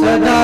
सदा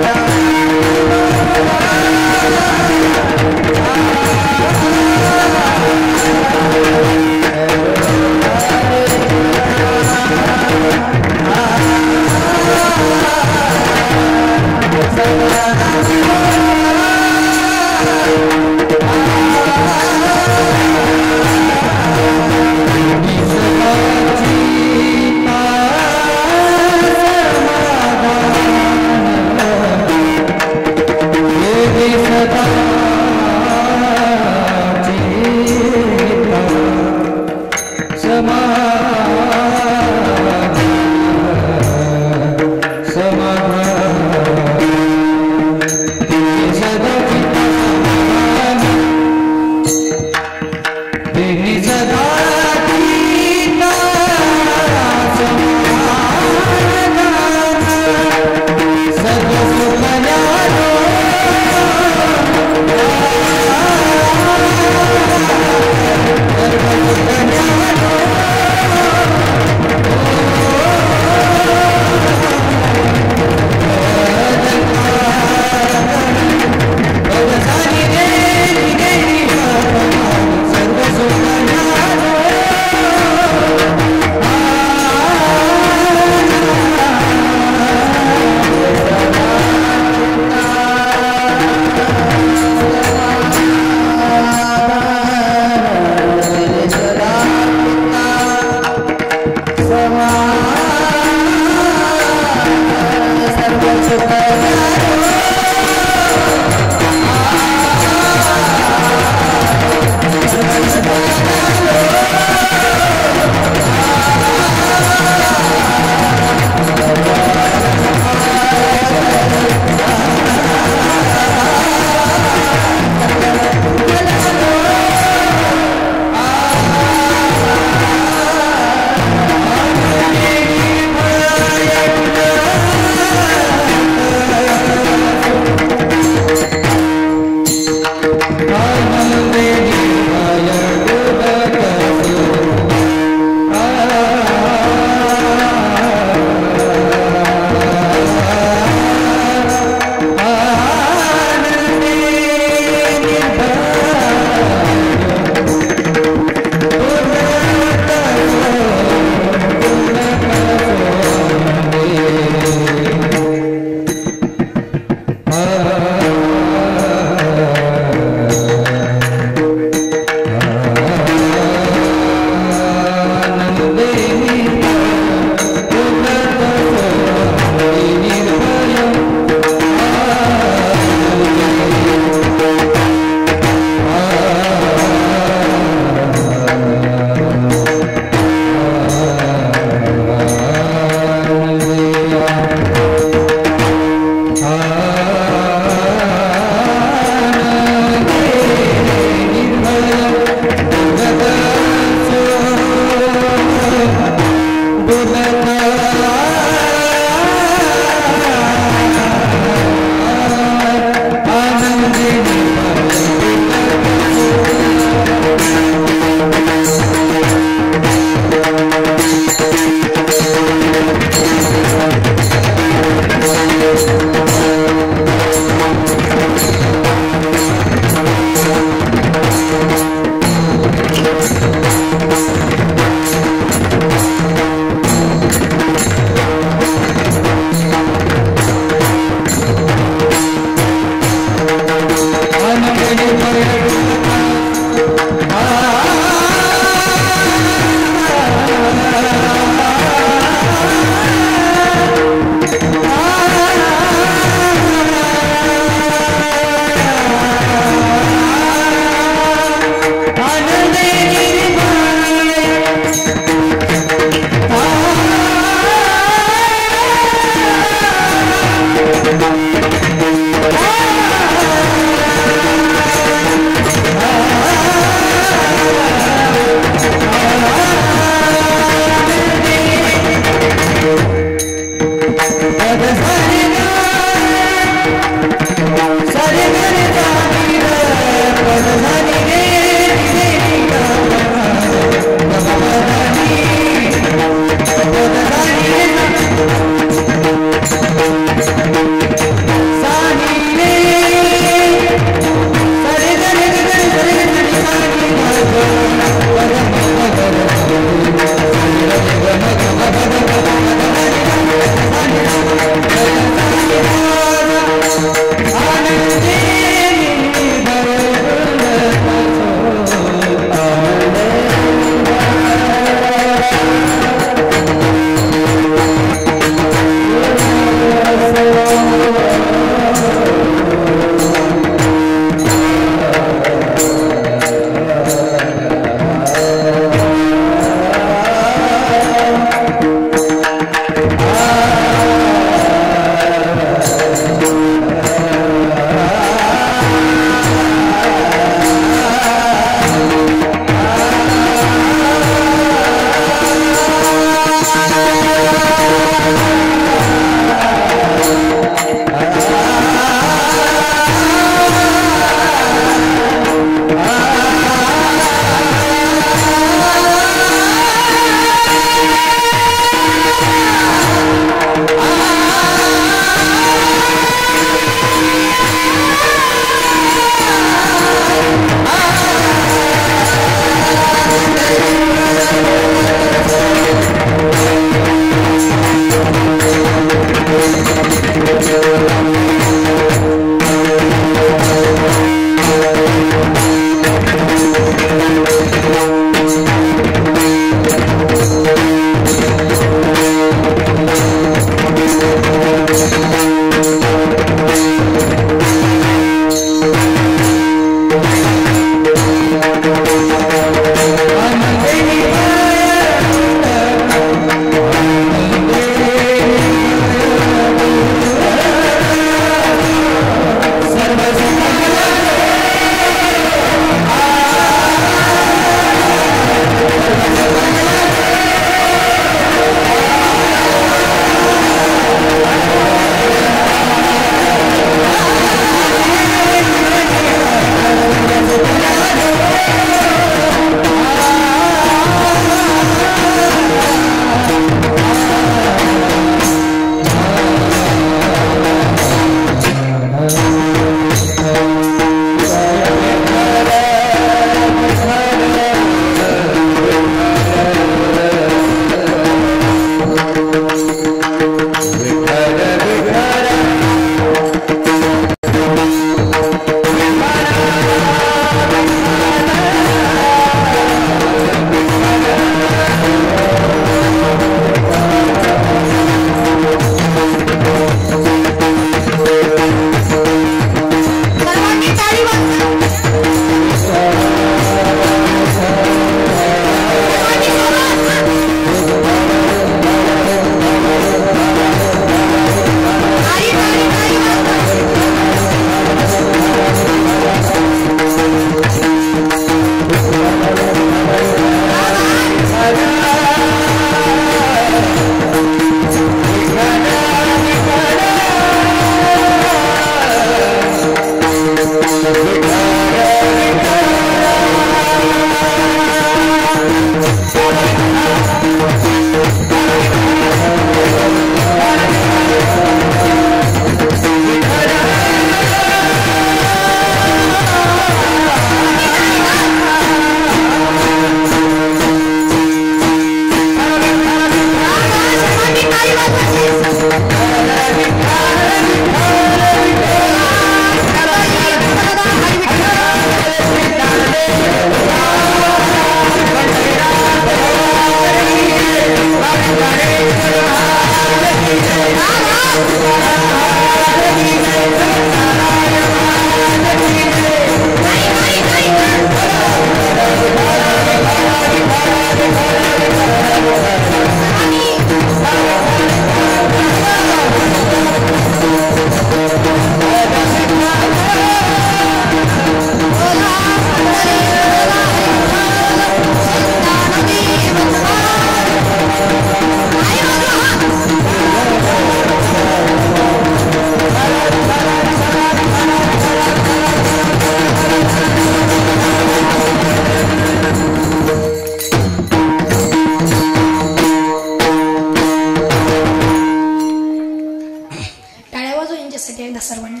एकदा सर्वांनी.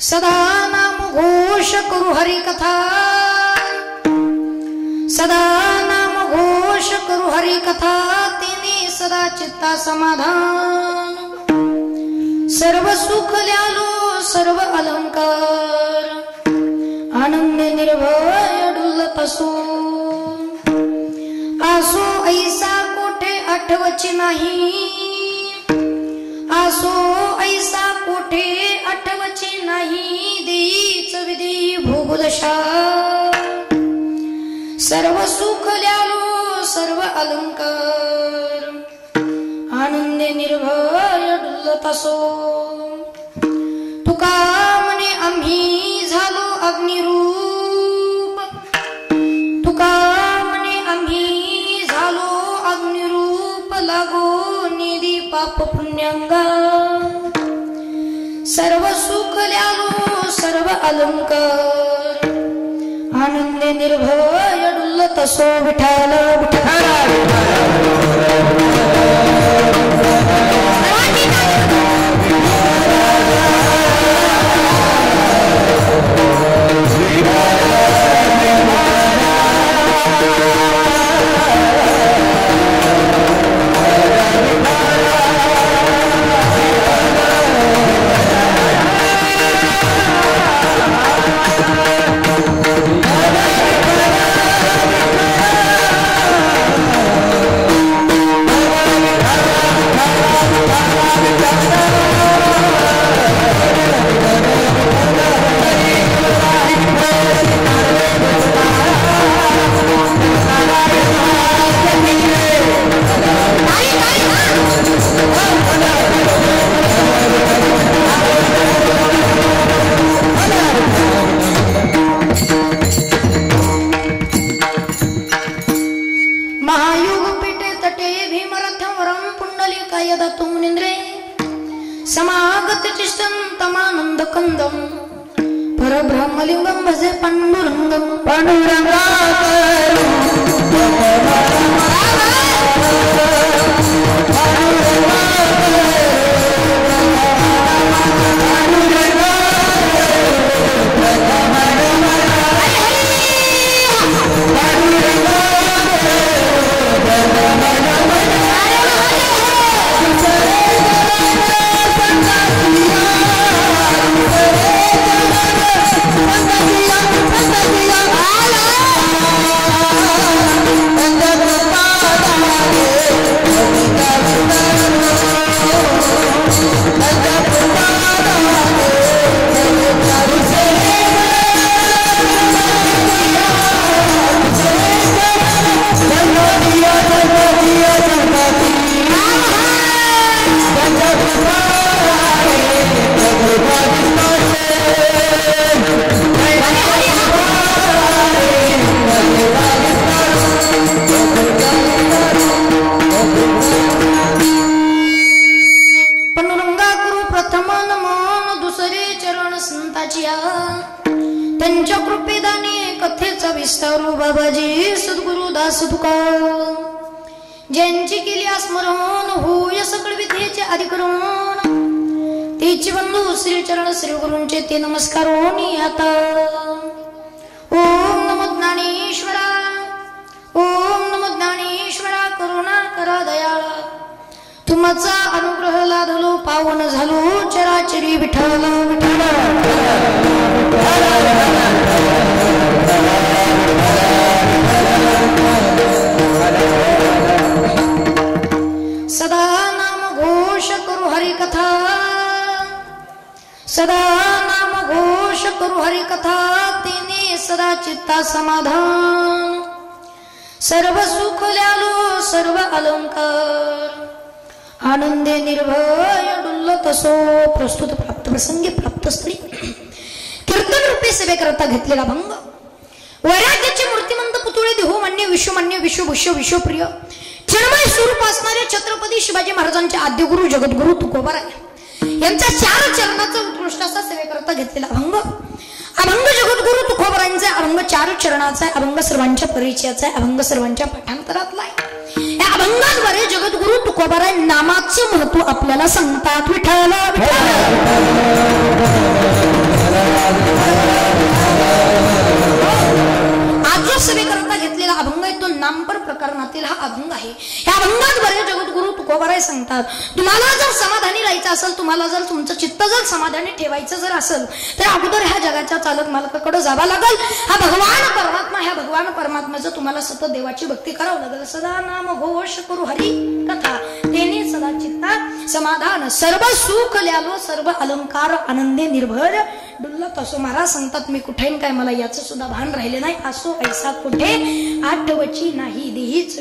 सदा नाम घोष करू हरी कथा, सदा नाम घोष करू हरी कथा, तिने सदा चित्ता समाधान. सर्व सुख ल्यालो सर्व अलंकार, आनंद निर्भय डुलत असो. आसो ऐसा कोठे आठवची नाही, आसो ऐसा कोठे आठवची नाही. देईच विधी भोगदशा, सर्व सुख ल्यालो सर्व अलंकार, आनंदे निर्भय डुलत असो. तुका म्हणे आम्ही झालो अग्निरूप, तुका म्हणे आम्ही झालो अग्निरूप. लागो निधी पाप पुण्यांगा, सर्व सुख ल्यालो सर्व अलंकार, आनंदे निर्भय डुलत असो. विठ्ठल कंदम परब्रह्मलिंगम भजे पांडुरंगम. पांडुरंगा त्यांच्या कृपेदाने कथेचा विस्तारू. बाबाजी सद्गुरु दास तुका ज्यांची केली स्मरण, होय सकळ विद्येचे अधिकरण. तेचे बंधू श्री चरण श्री गुरूंचे ते नमस्कार होनी आता. ओम नमो ज्ञानेश्वरा, ओम नमो ज्ञानेश्वरा. करुणा करा दयाळा, तुमचा अनुग्रह लादलो पावन झालो चराचरी. विठ्ठल विठ्ठल सदा नाम घोष करू हरी कथा, सदा नाम घोष करू हरी कथा. तिने सदा चित्ता समाधान, सर्व सुख ल्यालो सर्व अलंकार, आनंदे निर्भय डुलत असो. प्रस्तुत प्राप्त प्रसंगी प्राप्त स्त्री कीर्तन रूपे सेवे करता घेतलेला भंग. वैराग्याचे मूर्तिमंत पुतळे देहो मान्य विश्वमान्य विश्वभूष्य विश्वप्रिय चिन्मय स्वरूप असणारे छत्रपती शिवाजी महाराजांचे आद्य गुरु जगद्गुरु तुकोबाराय यांचा 4 चरणाचा उत्कृष्ट असा सेवे करता घेतलेला अभंग. अभंग जगद्गुरु तुकोबारायांचा अभंग 4 चरणाचा आहे. अभंग सर्वांच्या परिचयाचा आहे. अभंग सर्वांच्या पाठांतरातला आहे. या अभंगाद्वारे जगद्गुरु तुकोबाराय नामाचं महत्व आपल्याला सांगतात. विठ्ठल आज जो सेवेकरता घेतलेला अभंग आहे तो नामपर प्रकरणातील हा अभंग आहे. ह्या अभंगाद्वारे जगद्गुरु तुकोबाराय सांगतात, तुम्हाला जर समाधानी राहायचं असेल, तुम्हाला जर तुमचं चित्त जर समाधानी ठेवायचं जर असेल, तर अगोदर ह्या जगाच्या चालक मालकाकडे जावं लागेल. हा भगवान परमात्मा, ह्या भगवान परमात्म्याचं तुम्हाला सतत देवाची भक्ती करावं लागेल. सदा नाम घोष करू हरी कथा, तेने सदा चित्ता समाधान, सर्व सुख ल्यालो सर्व अलंकार आनंदे निर्भर डुल्लत असो. महाराज सांगतात, मी कुठेन काय मला याचं सुद्धा भान राहिले नाही. असो ऐसा कुठे आठवची नाही देहीच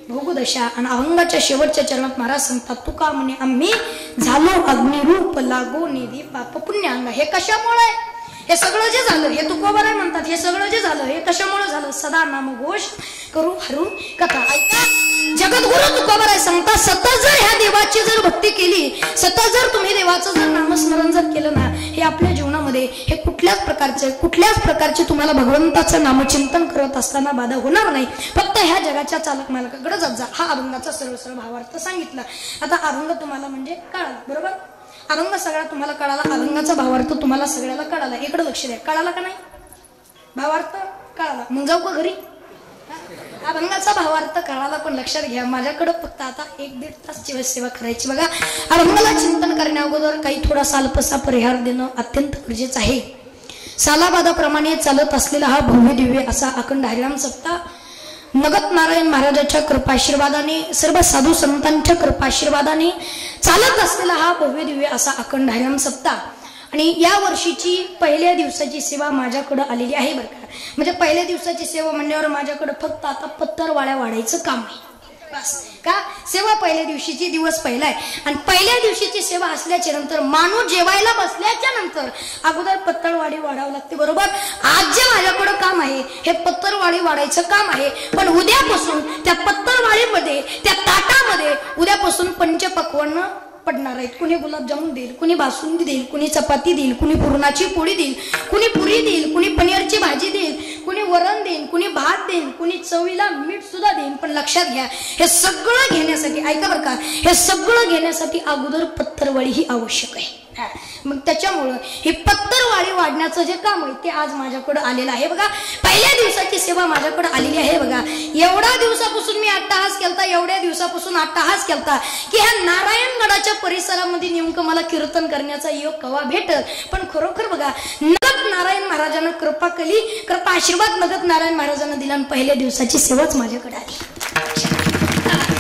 भोगदशा. आणि अभंगाच्या शेवटच्या चरणात महाराज सांगतात, तुका म्हणे आम्ही झालो अग्निरूप लागो निधी पाप पुण्यांग. हे कशामुळे, हे सगळं जे झालं, हे तुकोबाराय म्हणतात, हे सगळं जे झालं हे कशामुळे झालं? सदा नाम घोष करू हरू कथा. ऐका, जगद्गुरु तुकोबाराय सांगतात, सतत जर ह्या देवाची जर भक्ती केली, सतत जर तुम्ही देवाचं जर नामस्मरण जर केलं ना, हे आपल्या जीवनामध्ये हे कुठल्याच प्रकारचे तुम्हाला भगवंताचं नामचिंतन करत असताना बाधा होणार नाही. फक्त ह्या जगाच्या चालक मालकाकडे जात जा. हा अभंगाचा सर्व भावार्थ सांगितला. आता अभंग तुम्हाला म्हणजे कळाला, बरोबर? अभंग सगळा तुम्हाला कळाला, अभंगाचा भावार्थ तुम्हाला सगळ्याला कळाला. इकडे लक्ष द्या, कळाला का नाही? भावार्थ कळाला, मग जाऊ का घरी? अभंगाचा भावार्थ कळाला, पण लक्षात घ्या, माझ्याकडे फक्त आता 1-1.5 तास सेवा करायची. बघा, अभंगाला चिंतन करण्या अगोदर काही थोडासा अल्पसा परिहार देणं अत्यंत गरजेचं आहे. सालाबादाप्रमाणे चालत असलेला हा भव्य दिव्य असा अखंड हरिनाम सप्ताह नगत नारायण महाराजाच्या कृपाशीर्वादाने, सर्व साधू संतांच्या कृपाशीर्वादाने चालत असलेला हा भव्य दिव्य असा अखंड हरिनाम सप्ताह. आणि या वर्षीची पहिल्या दिवसाची सेवा माझ्याकडे आलेली आहे बरं का. म्हणजे पहिल्या दिवसाची सेवा म्हणल्यावर माझ्याकडे फक्त आता पत्तरवाळ्या वाढायचं काम आहे बस. का सेवा पहिल्या दिवशीची दिवस पहिला आहे, आणि पहिल्या दिवशीची सेवा असल्याच्या नंतर माणूस जेवायला बसल्याच्या नंतर अगोदर पत्तरवाडी वाढावं लागते, बरोबर? आज जे माझ्याकडे काम आहे हे पत्तरवाडी वाढायचं काम आहे. पण उद्यापासून त्या पत्तरवाडीमध्ये, त्या ताटामध्ये उद्यापासून पंचपक्वान्न पडणार आहेत. कुणी गुलाबजामुन देईल, कुणी बासुंदी देईल, कुणी चपाती देईल, कुणी पुरणाची पोळी देईल, कुणी पुरी देईल, कुणी पनीरची भाजी देईल, कुणी वरण देईल, कुणी भात देईल, कुणी चवीला मीठ सुद्धा देईल. पण लक्षात घ्या, हे सगळं घेण्यासाठी, ऐका बरं का, हे सगळं घेण्यासाठी अगोदर पत्तरवाडी ही आवश्यक आहे. मग त्याच्यामुळं हे पत्तरवाडी वाढण्याचं जे काम आहे ते आज माझ्याकडे आलेलं आहे. बघा, पहिल्या दिवसाची सेवा माझ्याकडे आलेली आहे. बघा, एवढ्या दिवसापासून मी अट्टहास केलता, एवढ्या दिवसापासून अट्टहास केलता की ह्या नारायणगडाच्या परिसरामध्ये नेमकं मला कीर्तन करण्याचा योग कवा भेटल. पण खरोखर बघा, नगत नारायण महाराजांना कृपा केली, कृपा आशीर्वाद नगत नारायण महाराजांना दिला, आणि पहिल्या दिवसाची सेवाच माझ्याकडे आली.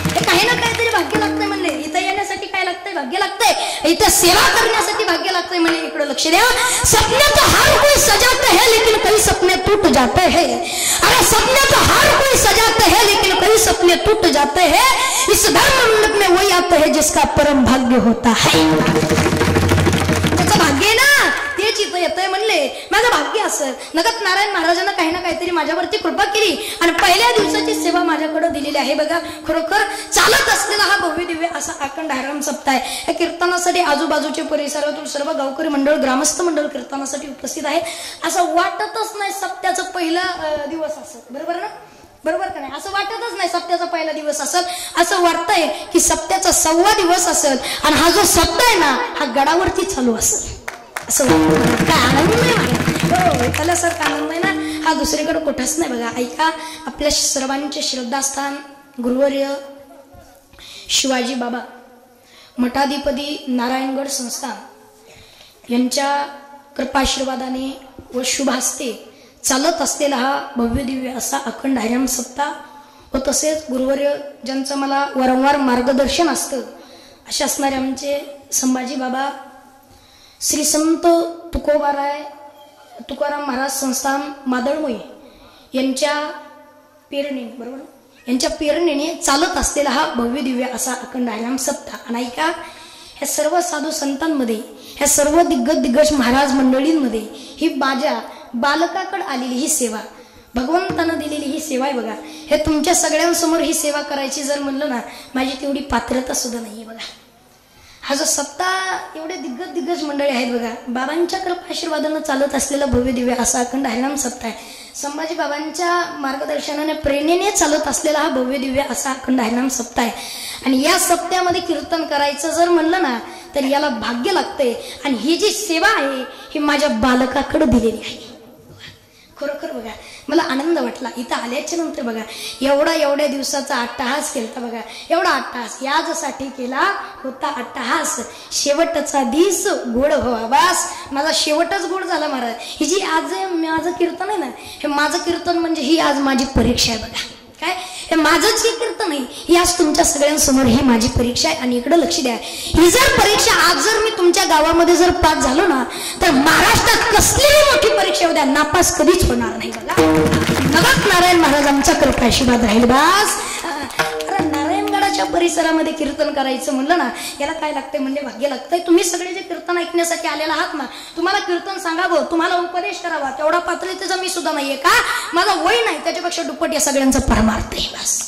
हे काही ना काहीतरी भाग्य लागतंय म्हणले. इथं येण्यासाठी काय लागतंय? भाग्य लागतंय. इथं सेवा करण्यासाठी भाग्य लागतंय म्हणे. इकडे लक्ष द्या, सपने तो हर कोई सजाते हैं लेकिन कई सपने टूट जाते हैं. अरे सपने तो हर कोई सजाते हैं लेकिन कई सपने टूट जाते हैं. इस धर्म मंडप में वही आता है जिसका परम भाग्य होता है. त्याचं भाग्य ना तेच इथं येतंय म्हणले. माझं भाग्य असेल, नगत नारायण महाराजांना काही ना काहीतरी माझ्यावरती कृपा केली आणि पहिल्या दिवसाची सेवा माझ्याकडे दिलेली आहे. बघा, खरोखर चालत असलेला हा भव्य दिव्य असा अखंड हरिनाम सप्ताह आहे. या कीर्तनासाठी आजूबाजूच्या परिसरातून सर्व गावकरी मंडळ, ग्रामस्थ मंडळ कीर्तनासाठी उपस्थित आहे. असं वाटतच नाही सप्त्याचा पहिला दिवस असेल, बरोबर ना? बरोबर का नाही? असं वाटतच नाही सप्त्याचा पहिला दिवस असेल. असं वाटतंय की सप्त्याचा 6वा दिवस असेल, आणि हा जो सप्ताह आहे ना हा गडावरती चालू असेल. असं काय आनंद नाही मला, त्यालासारखा आनंद आहे ना हा दुसरीकडे कुठंच नाही. बघा, ऐका, आपल्या सर्वांचे श्रद्धास्थान गुरुवर्य शिवाजी बाबा मठाधिपती नारायणगड संस्थान यांच्या कृपाशीर्वादाने व शुभ हस्ते चालत असलेला हा भव्य दिव्य असा अखंड हरिनाम सप्ताह, व तसेच गुरुवर्य ज्यांचं मला वारंवार मार्गदर्शन असतं असे असणारे आमचे संभाजी बाबा, श्री संत तुकोबाराय तुकाराम महाराज संस्थान मादळमोई यांच्या प्रेरणेने, बरोबर, यांच्या प्रेरणेने चालत असलेला हा भव्य दिव्य असा अखंड हरिनाम सप्ताह. आणि ऐका, ह्या सर्व साधू संतांमध्ये, ह्या सर्व दिग्गज महाराज मंडळींमध्ये ही माझ्या बालकाकडे आलेली ही सेवा, भगवंतानं दिलेली ही सेवा आहे. बघा, हे तुमच्या सगळ्यांसमोर ही सेवा करायची जर म्हणलं ना, माझी तेवढी पात्रता सुद्धा नाही. बघा, हा जो सप्ताह एवढे दिग्गज मंडळी आहेत. बघा, बाबांच्या कृपा आशीर्वादानं चालत असलेला भव्य दिव्य असा अखंड हरिनाम सप्ताह आहे. संभाजी बाबांच्या मार्गदर्शनाने प्रेरणेने चालत असलेला हा भव्य दिव्य असा अखंड हरिनाम सप्ताह आहे. आणि या सप्त्यामध्ये कीर्तन करायचं जर म्हणलं ना तर याला भाग्य लागते. आणि ही जी सेवा आहे ही माझ्या बालकाकडे दिलेली आहे. खरोखर बघा मला आनंद वाटला इथं आल्याच्या नंतर. बघा एवढ्या दिवसाचा अट्टहास केला बघा. एवढा अट्टहास यासाठी केला होता. अट्टहास शेवटचा दिस गोड व्हावा. बास माझा शेवटच गोड झाला महाराज. ही जी आज माझं कीर्तन आहे ना हे माझं कीर्तन म्हणजे ही आज माझी परीक्षा आहे. बघा काय हे माझंच हे कीर्तन नाही ही आज तुमच्या सगळ्यांसमोर ही माझी परीक्षा आहे. आणि इकडे लक्ष द्या ही जर परीक्षा आज जर मी तुमच्या गावामध्ये जर पास झालो ना तर महाराष्ट्रात कसलीही मोठी परीक्षा उद्या नापास कधीच होणार नाही. बघा नगत नारायण महाराज आमचा कृपा आशीर्वाद राहील. बास नारायणगडाच्या परिसरामध्ये कीर्तन करायचं म्हणलं ना याला काय लागतंय म्हणजे भाग्य लागतंय. तुम्ही सगळे जे कीर्तन ऐकण्यासाठी आलेला आहात ना तुम्हाला कीर्तन सांगावं तुम्हाला उपदेश करावा तेवढा पातळीचा मी सुद्धा नाहीये का. माझा वय नाही त्याच्यापेक्षा दुप्पट या सगळ्यांचा परमार्थ आहे. बस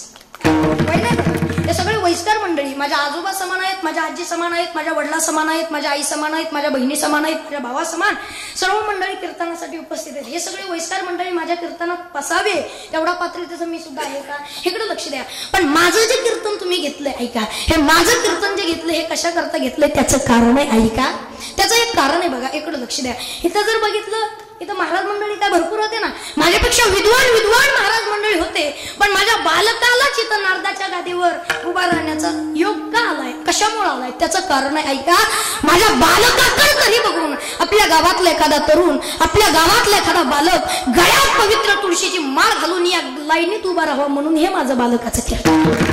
वय नाही हे सगळे वयस्कर मंडळी माझ्या आजोबा समान आहेत माझ्या आजी समान आहेत माझ्या वडिला समान आहेत माझ्या आई समान आहेत माझ्या बहिणी समान आहेत माझ्या भावा समान सर्व मंडळी कीर्तनासाठी उपस्थित आहेत. हे सगळे वयस्कर मंडळी माझ्या कीर्तनात पसावे तेवढा पात्रतेचं मी सुद्धा आहे का. इकडे लक्ष द्या. पण माझं जे कीर्तन तुम्ही घेतलंय ऐका हे माझं कीर्तन जे घेतलं हे कशा करता घेतलंय त्याचं कारण आहे ऐका. त्याचं एक कारण आहे बघा. इकडे लक्ष द्या. इथं जर बघितलं इथं महाराज मंडळी काय भरपूर होते ना. माझ्यापेक्षा विद्वान महाराज मंडळी होते. पण माझ्या बालकालाच इथं नारदाच्या गादीवर उभा राहण्याचा योग का आलाय कशामुळे आलाय त्याचं कारण आहे ऐका. माझ्या बालकाकडे तरी बघून आपल्या गावातला एखादा तरुण आपल्या गावातला एखादा बालक गळ्यात पवित्र तुळशीची माळ घालून या लाईनीत उभा राहावं म्हणून हे माझं बालकाचं कीर्तन.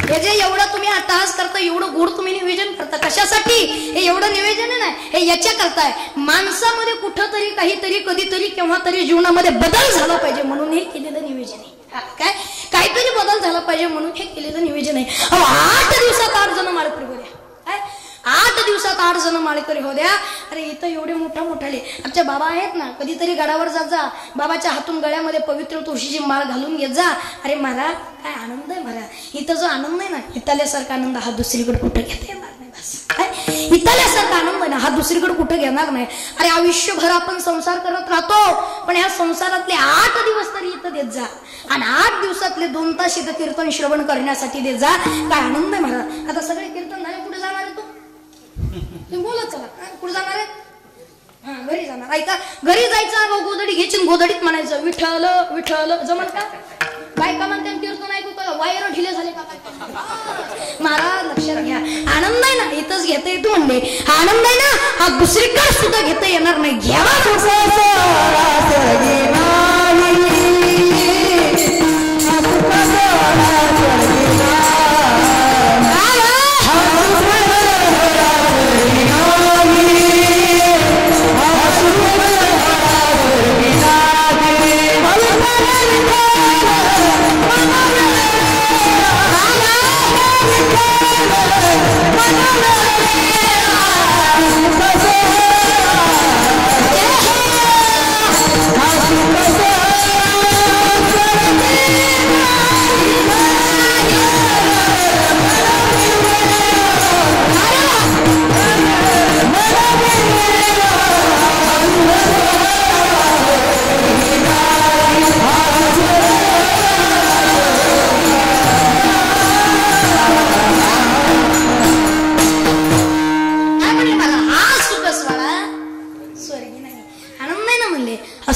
हे जे एवढं तुम्ही अट्टहास करता एवढं गोड तुम्ही निवेदन करता कशासाठी हे एवढं निवेदन नाही हे याच्या करताय माणसामध्ये कुठंतरी काहीतरी कधीतरी केव्हा तरी जीवनामध्ये बदल झाला पाहिजे म्हणून हे केलेलं निवेदन आहे. काय काहीतरी बदल झाला पाहिजे म्हणून हे केलेलं निवेदन आहे. 8 दिवसात 8 जण माळकरी होत्या. 8 दिवसात 8 जण माळकरी होत्या. अरे इथं एवढे मोठाले आमच्या बाबा आहेत ना कधीतरी गडावर जात जा बाबाच्या हातून गळ्यामध्ये पवित्र तुळशीची माळ घालून घेत जा. अरे महाराज काय आनंद आहे महाराज. इथं जो आनंद आहे ना इथल्यासारखा आनंद हा दुसरीकडे कुठं घेता येणार नाही. बस इथल्यासारखा आनंद आहे ना हा दुसरीकडे कुठं घेणार नाही. अरे आयुष्यभर आपण संसार करत राहतो पण ह्या संसारातले 8 दिवस तरी इथं देत जा आणि 8 दिवसातले 2 तास इथं कीर्तन श्रवण करण्यासाठी देत जा. काय आनंद आहे महाराज. आता सगळे कीर्तन झाले कुठे जाणार आहे तू बोलत चला कुठे जाणार आहे. हा घरी जाणार ऐका. घरी जायचं गोधडी घ्यायची गोधडीत म्हणायचं विठ्ठल विठ्ठल जमल का. बायका म्हणते कीर्तन ऐकू का वायर ढिले झाले का महाराज लक्षात घ्या. आनंद आहे ना इथंच घेता येतो म्हणले हा आनंद आहे ना हा दुसरीकडे सुद्धा घेता येणार नाही. घ्यावा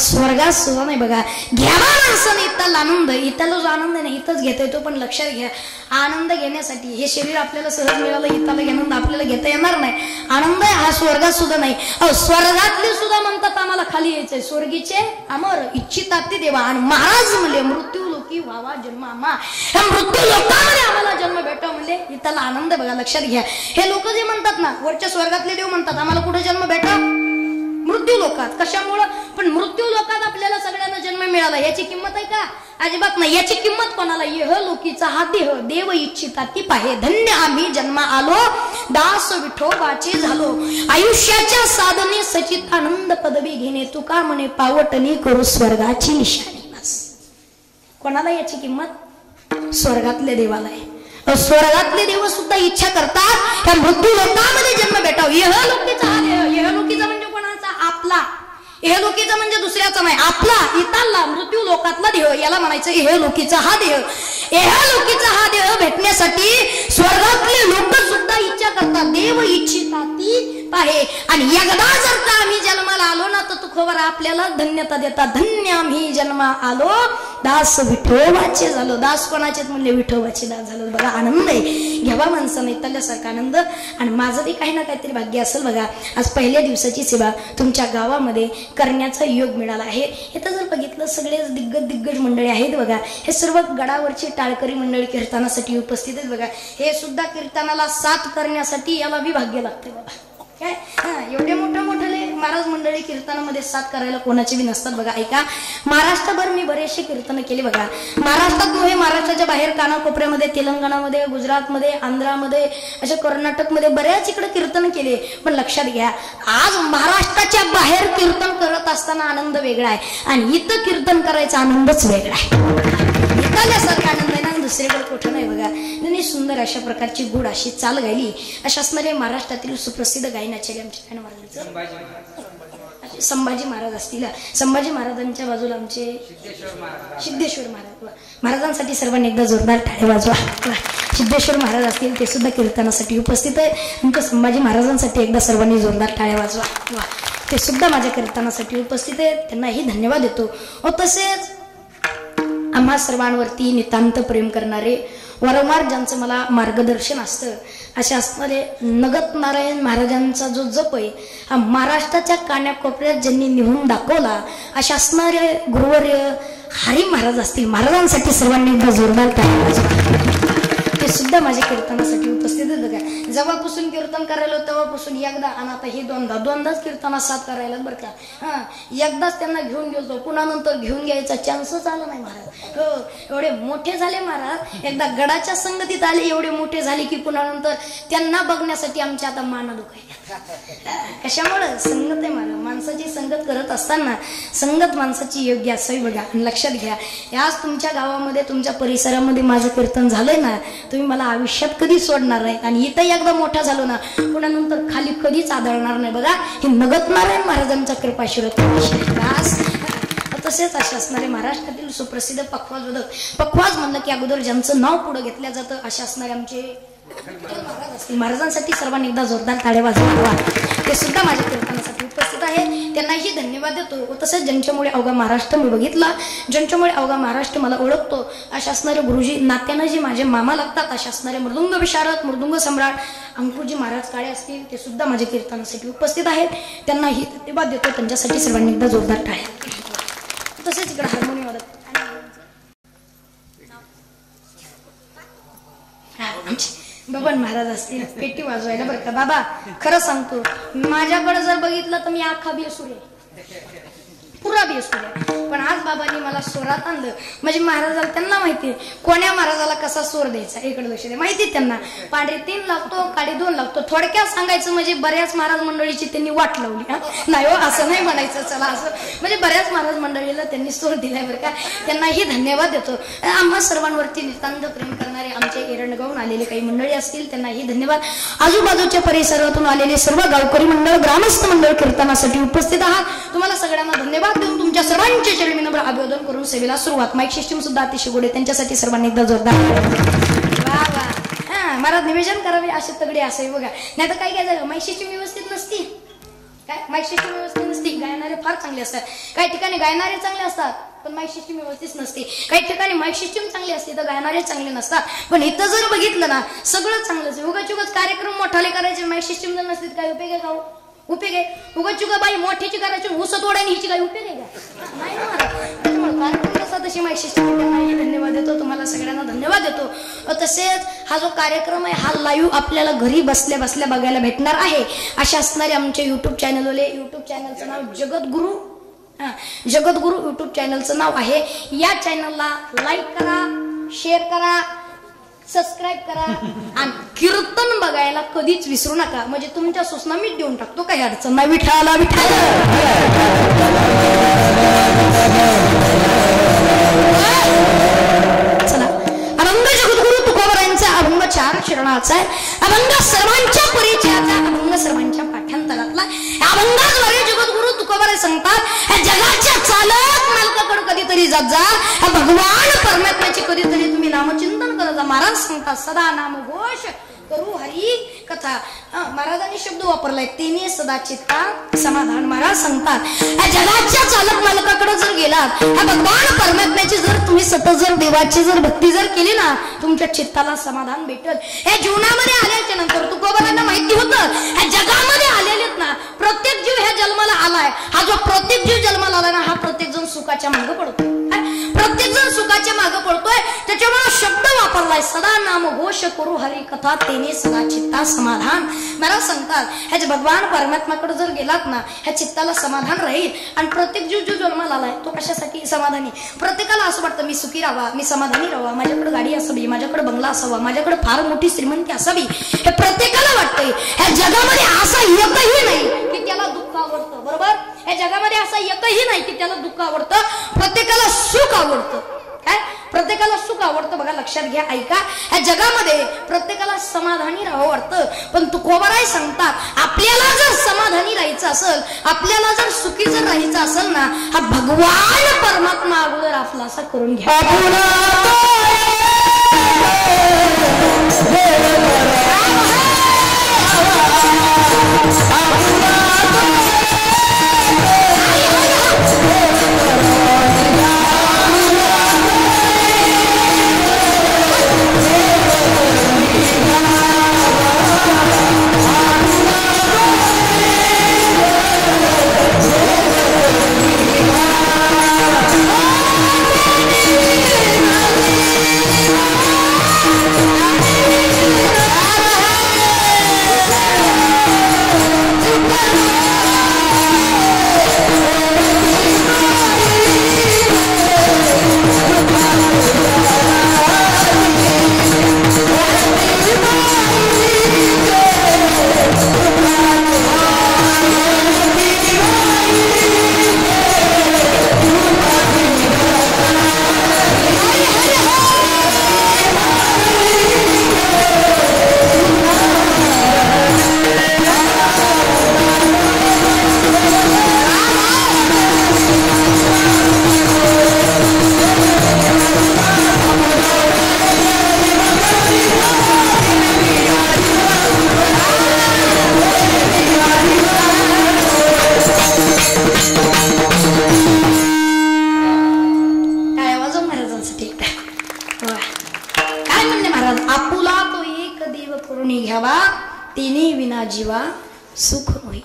स्वर्गात सुद्धा नाही. बघा घ्यावा माणसाने इथला आनंद इथला जो आनंद नाही इथंच घेता येतो. पण लक्षात घ्या आनंद घेण्यासाठी हे शरीर आपल्याला सहज मिळालं इथला आनंद आपल्याला घेता येणार नाही. आनंद हा स्वर्गात सुद्धा नाही. स्वर्गातले सुद्धा म्हणतात आम्हाला खाली यायचंय. स्वर्गीचे अमर इच्छितात देवा आणि महाराज म्हणले मृत्यू लोकी व्हावा जन्म आम्हा मृत्यू लोकांमध्ये आम्हाला जन्म भेटा म्हणले इथला आनंद. बघा लक्षात घ्या. हे लोक जे म्हणतात ना वरच्या स्वर्गातले देव म्हणतात आम्हाला कुठे जन्म भेटा मृत्यू लोकात. कशामुळं पण मृत्यू लोकात आपल्याला सगळ्यांना जन्म मिळाला याची किंमत आहे का अजिबात नाही. याची किंमत कोणाला यह लोकीचा हा देह देव इच्छिता ती पाहे धन्य आम्ही जन्म आलो दास विठोबाचे झालो आयुष्याच्या साधने सचित आनंद पदवी घेणे तुका म्हणे पावटणी करू स्वर्गाची निशाणी. कोणाला याची किंमत स्वर्गातल्या देवाला आहे. स्वर्गातले देव सुद्धा इच्छा करतात त्या मृत्यू लोकांमध्ये जन्म भेटाव. यह लोकीचा हा देह यह लोकीचा म्हणजे कोणाचा आपला हे लोकीचा म्हणजे दुसऱ्याचा नाही, आपला इताला मृत्यू लोकातला देह, याला म्हणायचं हे लोकीचा हा देह. हे लोकीचा हा देह भेटण्यासाठी स्वर्गातले लोक सुद्धा इच्छा करतात, देव इच्छिता ती आहे. आणि एकदा जर का आम्ही जन्माला आलो ना तर तू खबर आपल्याला धन्यता देतात. धन्य आम्ही जन्मा आलो, दास विठोबाचे झालो. दास कोणाचेच म्हणले, विठोबाचे दास झालो. बघा आनंद आहे, घ्यावा माणसानं इतल्यासारखा आनंद. आणि माझं बी काही ना काहीतरी भाग्य असेल बघा. आज पहिल्या दिवसाची सेवा तुमच्या गावामध्ये करण्याचा योग मिळाला आहे. इथं जर बघितलं सगळे दिग्गज मंडळी आहेत बघा. हे सर्व गडावरची टाळकरी मंडळी कीर्तनासाठी उपस्थित आहेत बघा. हे सुद्धा कीर्तनाला साथ करण्यासाठी याला बी भाग्य लागते बघा. काय एवढे मोठे महाराज मंडळी कीर्तनामध्ये साथ करायला कोणाचे बी नसतात बघा. ऐका, महाराष्ट्रभर मी बरेचसे कीर्तन केले बघा. महाराष्ट्रात नव्हे, महाराष्ट्राच्या बाहेर कानाकोपऱ्यामध्ये, तेलंगणामध्ये, गुजरातमध्ये, आंध्रामध्ये, अशा कर्नाटकमध्ये बऱ्याच इकडे कीर्तन केले. पण लक्षात घ्या, आज महाराष्ट्राच्या बाहेर कीर्तन करत असताना आनंद वेगळा आहे आणि इथं कीर्तन करायचा आनंदच वेगळा आहे. इथल्यासारखा आनंद आहे ना दुसरीकडे कुठं नाही बघा. त्यांनी सुंदर अशा प्रकारची गोड अशी चाल गायली. अशा असणारे महाराष्ट्रातील सुप्रसिद्ध गायनाचार्य आमचे संभाजी महाराज असतील. संभाजी महाराजांच्या बाजूला आमचे सिद्धेश्वर महाराज. महाराजांसाठी सर्वांनी एकदा जोरदार टाळ्या वाजवा. सिद्धेश्वर महाराज असतील, ते सुद्धा कीर्तनासाठी उपस्थित आहे. तुमच्या संभाजी महाराजांसाठी एकदा सर्वांनी जोरदार टाळ्या वाजवा. ते सुद्धा माझ्या कीर्तनासाठी उपस्थित आहेत, त्यांनाही धन्यवाद देतो. व तसेच आम्हा सर्वांवरती नितांत प्रेम करणारे, वारंवार ज्यांचं मला मार्गदर्शन असतं अशा असणारे नगत नारायण महाराजांचा जो जप आहे हा महाराष्ट्राच्या कानाकोपऱ्यात ज्यांनी निहून दाखवला अशा असणारे गुरुवर्य हरी महाराज असतील. महाराजांसाठी सर्वांनी एकदा जोरदार टाळ्या वाजवा. ते सुद्धा माझ्या कीर्तनासाठी उपस्थित आहेत बघा. जेव्हापासून कीर्तन करायला तेव्हापासून एकदा, आणि आता हे दोनदाच कीर्तनात साथ करायला बरं का. एकदाच त्यांना घेऊन गेलो, पुन्हा नंतर घेऊन घ्यायचा चान्सच आला नाही महाराज. हो, एवढे मोठे झाले महाराज, एकदा गडाच्या संगतीत आले, एवढे मोठे झाले की पुन्हा नंतर त्यांना बघण्यासाठी आमच्या आता माना दुखायला. कशामुळं? संगत आहे महाराज. माणसाची संगत करत असताना संगत माणसाची योग्य असावी बघा. आणि लक्षात घ्या, आज तुमच्या गावामध्ये, तुमच्या परिसरामध्ये माझं कीर्तन झालंय ना, तुम्ही मला आयुष्यात कधी सोडणार नाहीत. आणि इथं एकदा मोठा झालो ना पुन्हा नंतर खाली कधीच आदळणार नाही बघा. हे नगत नारायण महाराजांचा कृपाशीर्वाद. तसेच असे असणारे महाराष्ट्रातील सुप्रसिद्ध पखवाजोदक. पखवाज म्हणलं की अगोदर ज्यांचं नाव पुढे घेतलं जातं असे असणारे आमचे महाराज असतील. महाराजांसाठी सर्वांनी एकदा जोरदार टाळ्या वाजवा. ते सुद्धा माझ्या कीर्तनासाठी उपस्थित आहे, त्यांनाही धन्यवाद देतो. तसेच ज्यांच्यामुळे अवघा महाराष्ट्र मी बघितला, ज्यांच्यामुळे अवघा महाराष्ट्र मला ओळखतो अशा असणारे गुरुजी, नात्यानं जे माझे मामा लागतात अशा असणारे मृदुंग विशारद, मृदुंग सम्राट अंकुरजी महाराज काळे असतील, ते सुद्धा माझ्या कीर्तनासाठी उपस्थित आहेत. त्यांनाही धन्यवाद देतो. त्यांच्यासाठी सर्वांनी एकदा जोरदार टाळ्या. तसेच इकडे हार्मोनियम वादक बबन महाराज असतील, पेटी वाजवायला बरं का. बाबा खरं सांगतो, माझ्याकडे जर बघितलं तर मी अख्खा बेसूर आहे, पुरा बेसूर आहे. पण आज बाबांनी मला स्वरात आणलं म्हणजे महाराजाला, त्यांना माहिती कोण्या महाराजाला कसा स्वर द्यायचा, इकडे लक्ष द्या. माहिती त्यांना पाडे 3 लागतो, काडी 2 लागतो. थोडक्यात सांगायचं म्हणजे बऱ्याच महाराज मंडळीची त्यांनी वाट लावली. नाही हो, असं नाही म्हणायचं. चला असं म्हणजे बऱ्याच महाराज मंडळीला त्यांनी स्वर दिलाय बरं का. त्यांनाही धन्यवाद देतो. आम्हा सर्वांवरती नितांत प्रेम करणारे आमचे एरंडगावून आलेले काही मंडळी असतील, त्यांनाही धन्यवाद. आजूबाजूच्या परिसरातून आलेले सर्व गावकरी मंडळ, ग्रामस्थ मंडळ कीर्तनासाठी उपस्थित आहात. तुम्हाला सगळ्यांना धन्यवाद देऊन तुमच्या सर्वांचे चरणी नम्र अभिवादन करून सेवेला सुरुवात. माईक सिस्टीम सुद्धा अतिशय गोड आहे, त्यांच्यासाठी सर्वांनी एकदा जोरदार वा वा. महाराज निवेदन करावे असे तगडे असावे बघा. नाही तर काय झालं, माईक सिस्टीम व्यवस्थित नसती, काय माईक सिस्टीम व्यवस्थित नसती. गायणारे फार चांगले असतात, काही ठिकाणी गायणारे चांगले असतात पण माईक सिस्टीम व्यवस्थित नसते. काही ठिकाणी माईक सिस्टीम चांगली असते तर गायणारे चांगले नसतात. पण इथं जर बघितलं ना सगळं चांगलंच आहे. उगाच कार्यक्रम मोठाले करायचे, माईक सिस्टीम जर नसते काय उपयोग आहे का? उपयोग आहे? उगाच चुका बाई मोठ्याची करायची, ऊस तोडायला हिची काही उपयोग आहे का? नाही ना. कार्यक्रम कसा तशी माईक सिस्टीम. धन्यवाद देतो, तुम्हाला सगळ्यांना धन्यवाद देतो. तसेच हा जो कार्यक्रम आहे हा लाईव्ह आपल्याला घरी बसल्या बसल्या बघायला भेटणार आहे. अशा असणारे आमचे युट्यूब चॅनलवाले, युट्यूब चॅनलचं नाव जगद्गुरु, जगद्गुरु युट्यूब चॅनलचं नाव आहे. या चॅनलला लाईक करा, शेअर करा, सबस्क्राईब करा आणि कीर्तन बघायला कधीच विसरू नका. म्हणजे तुमच्या सूचना मी देऊन टाकतो, काही अडचण नाही. विठाला विठाल. चला, अभंग जगद्गुरु तुकोबरायांचा अभंग 4 चरणाचा आहे. अभंग सर्वांच्या परिचयाचा, अभंग सर्वांच्या पाठांतरातला. अभंगाद्वारे जगद्गुरु तुकोबाराय सांगतात, ह्या जगाच्या चालक मालकाकडे कधीतरी जात जा, ह्या भगवान परमात्म्याची कधीतरी तुम्ही नामचिंतन करत जा. महाराज सांगतात सदा नाम घोष करू हरी कथा. महाराजांनी शब्द वापरलाय, तेने सदा चित्ता समाधान. महाराज सांगतात ह्या जगाच्या चालक मालकाकडे जर गेलात, ह्या भगवान परमात्म्याची जर तुम्ही सतत जर देवाची जर भक्ती जर केली ना, तुमच्या चित्ताला समाधान भेटल. या जीवनामध्ये आल्याच्या नंतर तुकोबारांना माहिती होतं, ह्या जगामध्ये आलेलेत ना प्रत्येक जीव ह्या जन्माला आलाय, हा जो प्रत्येक जीव जन्माला आलाय ना, हा प्रत्येक जण सुखाच्या मागे पडतो, प्रत्येक जण सुखाच्या मागे पडतोय. त्याच्यामुळे शब्द वापरलाय सदा नाम घोष करू हरी कथा, तेने सदा चित्ता समाधान. मला सांगतात ह्याच्या भगवान परमात्माकडे जर गेलात ना, ह्या चित्ताला समाधान राहील. आणि प्रत्येक जीव जो जन्माला आलाय तो कशासाठी समाधानी. प्रत्येकाला असं वाटतं मी सुखी राहावा, मी समाधानी राहावा, माझ्याकडे गाडी असावी, माझ्याकडे बंगला असावा, माझ्याकडे फार मोठी श्रीमंती असावी, हे प्रत्येकाला वाटतंय. ह्या जगामध्ये असं एकही नाही की त्याला दुःख आवडतं. बरोबर, या जगामध्ये असं एकही नाही की त्याला दुःख आवडतं. प्रत्येकाला सुख आवडतं. काय, प्रत्येकाला सुख आवडतं. बघा लक्षात घ्या, ऐका, या जगामध्ये प्रत्येकाला समाधानी राहावं वाटतं. पण तुकोबाराय सांगतात आपल्याला जर समाधानी राहायचं असेल, आपल्याला जर सुखी जर राहायचं असेल ना, हा भगवान परमात्मा अगोदर आपला असा करून घ्या. जीवा सुख होई.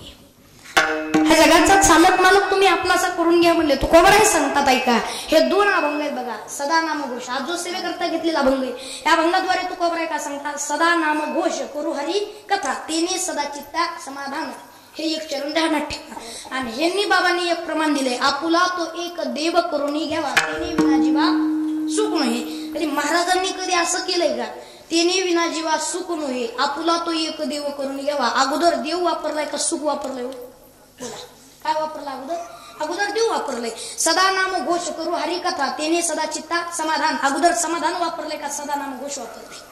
ह्या जगाचा चालक मालक तुम्ही आपलासा करून घ्या म्हणले तुकोबाराय सांगतात. ऐका, हे दोन अभंग आहेत बघा. सदा नाम घोष, आज जो सेवेकरता घेतलेला अभंग आहे, या अभंगाद्वारे तुकोबाराय का सांगतात, सदा नाम घोष करू हरी कथा, तेने सदा चित्ता समाधान. हे एक चरण ध्यानात ठेवा. आणि ह्यांनी बाबांनी एक प्रमाण दिले, आपुला तो एक देव करून घ्यावा, तेने विना जीवा सुख नाही. तरी महाराजांनी कधी असं केलंय का, तेने विना जीवा सुख नव्हे, आपुला तो एक देव करून घ्यावा. अगोदर देव वापरलाय का सुख वापरलंय? बोला, काय वापरलं अगोदर? अगोदर देव वापरलंय. सदा नाम घोष करू हरी कथा, तेने सदा चित्ता समाधान. अगोदर समाधान वापरलंय का सदा नाम घोष वापरलंय?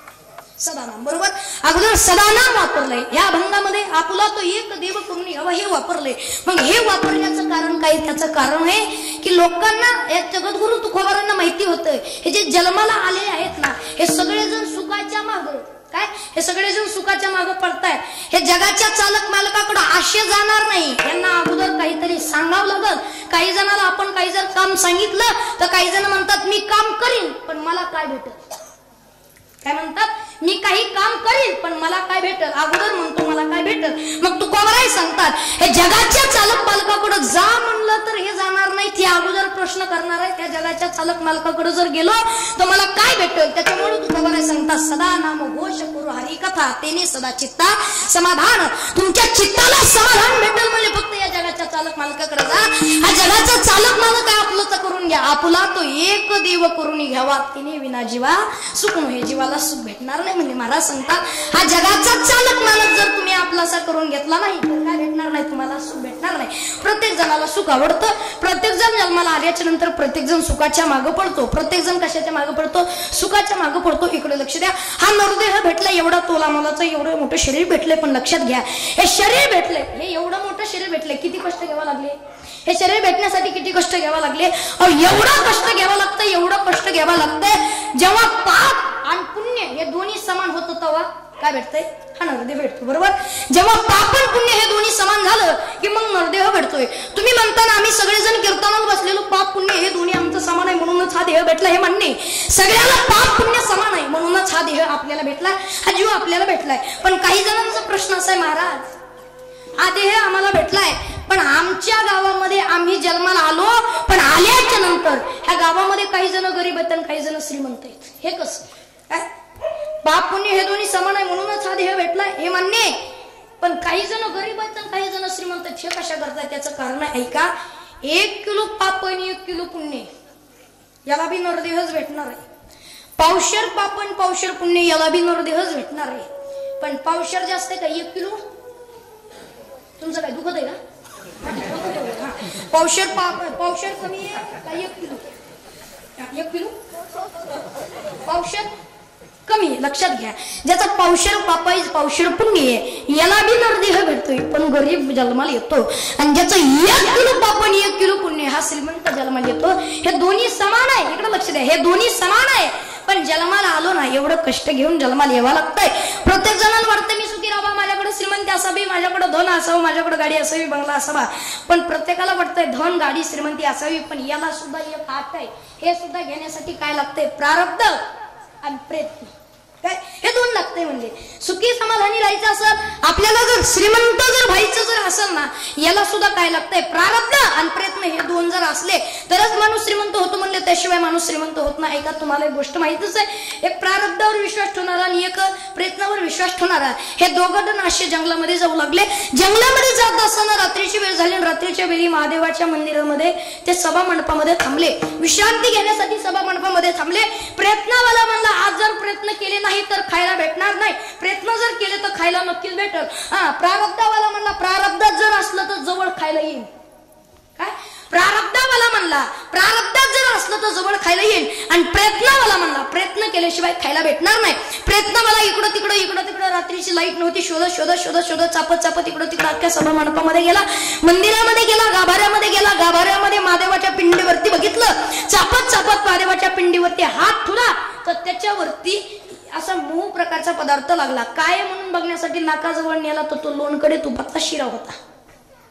सदा नाम. बरोबर, अगोदर सदा नाम वापरलंय. या अभंगामध्ये आपुला तो एक देव करून घ्यावा हे वापरलंय. मग हे वापरण्याचं कारण काय? त्याचं कारण आहे की लोकांना, या जगद्गुरु तुकोबारांना माहिती होतं, हे जे जन्माला आले आहेत ना, हे सगळेजण सुखाच्या मागं, काय, हे सगळेजण सुखाच्या मागे पडतायत. हे जगाच्या चालक मालकाकडे आशे जाणार नाही. यांना अगोदर काहीतरी सांगावं लागल. काही जणांना आपण काही जर काम सांगितलं तर काही जण म्हणतात मी काम करीन पण मला काय भेटल. काय म्हणतात? मी काही काम करीन पण मला काय भेटल. अगोदर म्हणतो मला काय भेटल. मग तुकोबाराय सांगतात हे जगाच्या चालक मालकाकडे जा म्हणलं तर हे जाणार नाही. ते अगोदर प्रश्न करणार आहे, त्या जगाच्या चालक मालकाकडे जर गेलो तर मला काय भेटल. त्याच्यामुळे तुकोबाराय सांगतात सदा नाम घोष करू हरी कथा, तेने सदा चित्ता समाधान. तुमच्या चित्ताला समाधान भेटल म्हणजे फक्त या जगाच्या चालक मालकाकडे जा. हा जगाचा चालक मालक आहे आपलं तर करून घ्या. आपुला तो एक देव करून घ्यावा, तिने विना जीवा सुख नव्हे. जीवाला सुख भेटणार नाही म्हणजे महाराज सांगतात हा जगाचा चालक मालक जर तुम्ही आपलासा करून घेतला नाही तर काय भेटणार नाही, तुम्हाला सुख भेटणार नाही. प्रत्येक जणाला सुख आवडतं. प्रत्येक जण जन्माला आल्याच्या नंतर प्रत्येक जण सुखाच्या मागे पडतो. प्रत्येक जण कशाच्या मागे पडतो? सुखाच्या मागे पडतो. इकडे लक्ष द्या. हा नरदेह भेटला, एवढा तोला मोलाचं एवढं मोठं शरीर भेटले, पण लक्षात घ्या हे शरीर भेटले, हे एवढं मोठं शरीर भेटले, किती कष्ट घ्यावा लागले? हे शरीर भेटण्यासाठी किती कष्ट घ्यावा लागले? एवढं कष्ट घ्यावं लागतं, एवढं कष्ट घ्यावं लागतंय. जेव्हा पाप आणि पुण्य हे दोन्ही समान होत तेव्हा काय भेटतंय? हा नरदेह भेटतो. बरोबर? जेव्हा पाप आणि पुण्य हे दोन्ही समान झालं की मग नरदेह भेटतोय. तुम्ही म्हणताना आम्ही सगळेजण कीर्तनात बसलेलो, पाप पुण्य हे दोन्ही आमचं समान आहे म्हणूनच हा देह भेटला, हे म्हणणे. सगळ्याला पाप पुण्य समान आहे म्हणूनच हा देह आपल्याला भेटला, हा जीव आपल्याला भेटलाय. पण काही जणांचा प्रश्न असा आहे, महाराज हा देह आम्हाला भेटलाय पण आमच्या गावामध्ये आम्ही जन्माला आलो, पण आल्याच्या नंतर ह्या गावामध्ये काही जण गरीब आहेत आणि काही जण श्रीमंत आहेत. हे कसं काय? पाप पुण्य हे दोन्ही समान आहे म्हणूनच हा देह भेटलाय हे मान्य, पण काही जण गरीब आहेत आणि काही जण श्रीमंत आहेत. हे कशा करताय? त्याचं कारण आहे ऐका. 1 किलो पाप आणि 1 किलो पुण्य याला बी नरदेहच भेटणार आहे. पावशर पाप आणि पावशर पुण्य याला बी नरदेहच भेटणार आहे. पण पावशर जास्त आहे का 1 किलो? तुमचं काय दुखत आहे का? पावशर पाप पावशर कमी आहे का 1 किलो? 1 किलो पावशर कमी आहे. लक्षात घ्या, ज्याचा पावशर पाप आहे पावशर पुण्य आहे याला बी नरदेह भेटतोय पण गरीब जन्माला येतो. आणि ज्याचं 1 किलो पाप आणि 1 किलो पुण्य हा श्रीमंत जन्माला येतो. हे दोन्ही समान आहे. इकडे लक्ष द्या, हे दोन्ही समान आहे. पण जन्माला आलो ना एवढं कष्ट घेऊन जन्माला यावं लागतंय. प्रत्येक जणांना वाटतं मी सुखी राहावा, माझ्याकडे श्रीमंती असावी, माझ्याकडे धन असावं, माझ्याकडे गाडी असावी, बंगला असावा. पण प्रत्येकाला वाटतंय धन गाडी श्रीमंती असावी, पण याला सुद्धा एक हात आहे. हे सुद्धा घेण्यासाठी काय लागतंय? प्रारब्ध आणि प्रयत्न. काय हे दोन लागतंय. म्हणजे सुखी समाधानी राहायचं असेल आपल्याला, जर श्रीमंत जर व्हायचं जर असेल ना याला सुद्धा काय लागतंय? प्रारब्ध आणि प्रयत्न. हे दोन जर असले तरच माणूस श्रीमंत होतो. म्हणले त्याशिवाय माणूस श्रीमंत होत नाही. का तुम्हाला एक गोष्ट माहितीच आहे, एक प्रारब्धावर विश्वास ठेवणारा आणि एक प्रयत्नावर विश्वास ठेवणारा, हे दोघं जण असे जंगलामध्ये जाऊ लागले. जंगलामध्ये जात असताना रात्रीची वेळ झाली. रात्रीच्या वेळी महादेवाच्या मंदिरामध्ये ते सभा मंडपामध्ये थांबले. विश्रांती घेण्यासाठी सभा मंडपामध्ये थांबले. प्रयत्नावाला म्हणला आज जर प्रयत्न केले नाही तर खायला भेटणार नाही, प्रयत्न जर केले तर खायला नक्कीच भेटेल. प्रारब्धावाला म्हणला प्रारब्धात जर असलं तर जवळ खायला येईल. काय? प्रारब्धावाला म्हणला प्रारब्धात जर असलं तर जवळ खायला येईल. आणि प्रयत्नावाला म्हणला प्रयत्न केल्याशिवाय खायला भेटणार नाही. प्रयत्नावाला इकडं तिकडं रात्रीची लाईट नव्हती, शोधत चापत इकडं तिकडं अख्ख्या सभा मंडपामध्ये गेला, मंदिरामध्ये गेला, गाभाऱ्यामध्ये गेला. गाभाऱ्यामध्ये महादेवाच्या पिंडीवरती बघितलं. चापत महादेवाच्या पिंडीवरती हात ठेवला तर त्याच्यावरती असा मऊ प्रकारचा पदार्थ लागला. काय म्हणून बघण्यासाठी नाकाजवळ नेला तर तो लोणकडे तुपातला शिरा होता.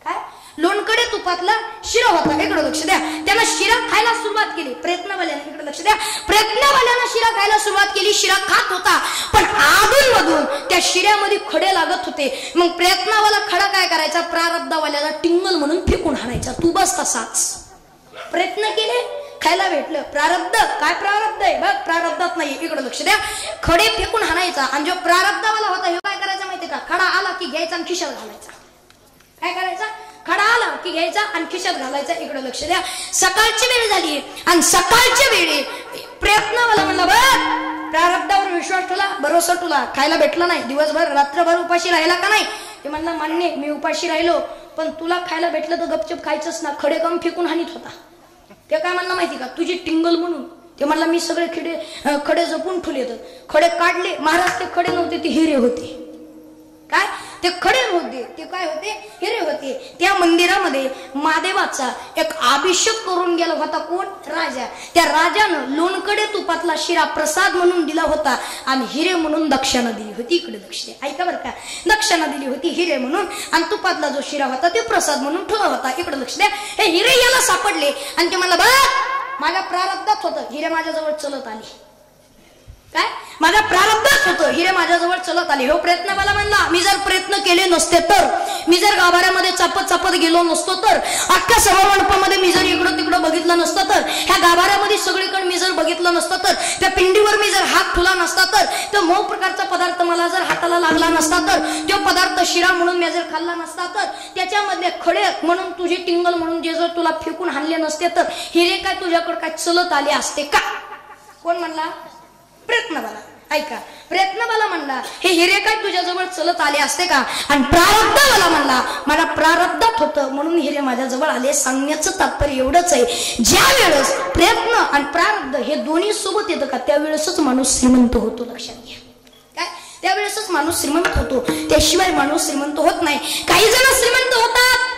काय? लोणकडे तुपातला शिरा होता. इकडे लक्ष द्या. त्यानं शिरा खायला सुरुवात केली. प्रयत्नवाल्याने, इकडे लक्ष द्या, प्रयत्नवाल्यानं शिरा खायला सुरुवात केली. शिरा खात होता पण अधून मधून त्या शिऱ्यामध्ये खडे लागत होते. मग प्रयत्नवाला खडा काय करायचा? प्रारब्धवाल्याला टिंगल म्हणून फेकून हाणायचा. तू बस तसाच. प्रयत्न केले, खायला भेटलं. प्रारब्ध काय? प्रारब्ध आहे बघ, प्रारब्धात नाही. इकडे लक्ष द्या. खडे फेकून हाणायचा. आणि जो प्रारब्धवाला होता हे काय करायचा माहितीये का? खडा आला की घ्यायचा आणि खिशात घालायचा. काय करायचा? खडा आला की घ्यायचा आणि खिशात घालायचा. इकडे लक्ष द्या. सकाळची वेळ झाली आणि सकाळच्या वेळी प्रयत्नवाला म्हणला बघ प्रारब्धावर विश्वास ठेवला, भरोसा ठेवला, खायला भेटलं नाही. दिवसभर रात्रभर उपाशी राहिला का नाही? ते म्हणला मान्य मी उपाशी राहिलो, पण तुला खायला भेटलं तर गपचूप खायचंच ना. खडे कम फेकून हानीत होता. ते काय म्हणलं माहिती का? तुझी टिंगल म्हणून. ते म्हणला मी सगळे खडे जपून ठेवले. खडे काढले. महाराज ते खडे नव्हते, ते हिरे होते. काय? ते खडे होते, ते काय होते? हिरे होते. त्या मंदिरामध्ये महादेवाचा एक अभिषेक करून गेला होता. कोण? राजा. त्या राजानं लोणकडे तुपातला शिरा प्रसाद म्हणून दिला होता आणि हिरे म्हणून दक्षिणा दिली होती. इकडे लक्ष द्या. ऐका बरं का, दक्षिणा दिली होती हिरे म्हणून आणि तुपातला जो शिरा होता ते प्रसाद म्हणून ठेवला होता. इकडे लक्ष द्या. हे हिरे याला सापडले आणि ते म्हणला बघ माझ्या प्रारब्धात होतं, हिरे माझ्याजवळ चलत आले. काय? माझ्या प्रारब्धात होतं, हिरे माझ्याजवळ चलत आले. हो प्रयत्नवाला म्हणला मी जर प्रयत्न केले नसते तर, मी जर गाभाऱ्यामध्ये चापत गेलो नसतो तर, अख्ख्या सभा मंडपामध्ये मी जर इकडं तिकडं बघितलं नसतं तर, ह्या गाभाऱ्यामध्ये सगळीकडे मी जर बघितलं नसतं तर, त्या पिंडीवर मी जर हात ठेवला नसता तर, तो मऊ प्रकारचा पदार्थ मला जर हाताला लागला नसता तर, तो पदार्थ शिरा म्हणून मी जर खाल्ला नसता तर, त्याच्यामधले खडे म्हणून तुझी टिंगल म्हणून जे जर तुला फेकून हाणले नसते तर, हिरे काय तुझ्याकडे काय चलत आले असते का? कोण म्हणला? प्रयत्नवाला. ऐका, प्रयत्नवाला म्हणला हे हिरे काय तुझ्याजवळ चलत आले असते का? आणि प्रारब्धवाला म्हणला मला प्रारब्धात होतं म्हणून हिरे माझ्याजवळ आले. सांगण्याचं तात्पर्य एवढंच आहे, ज्या वेळेस प्रयत्न आणि प्रारब्ध हे दोन्ही सोबत येतं का त्यावेळेसच माणूस श्रीमंत होतो. लक्षात घ्या. काय? त्यावेळेसच माणूस श्रीमंत होतो, त्याशिवाय माणूस श्रीमंत होत नाही. काही जण श्रीमंत होतात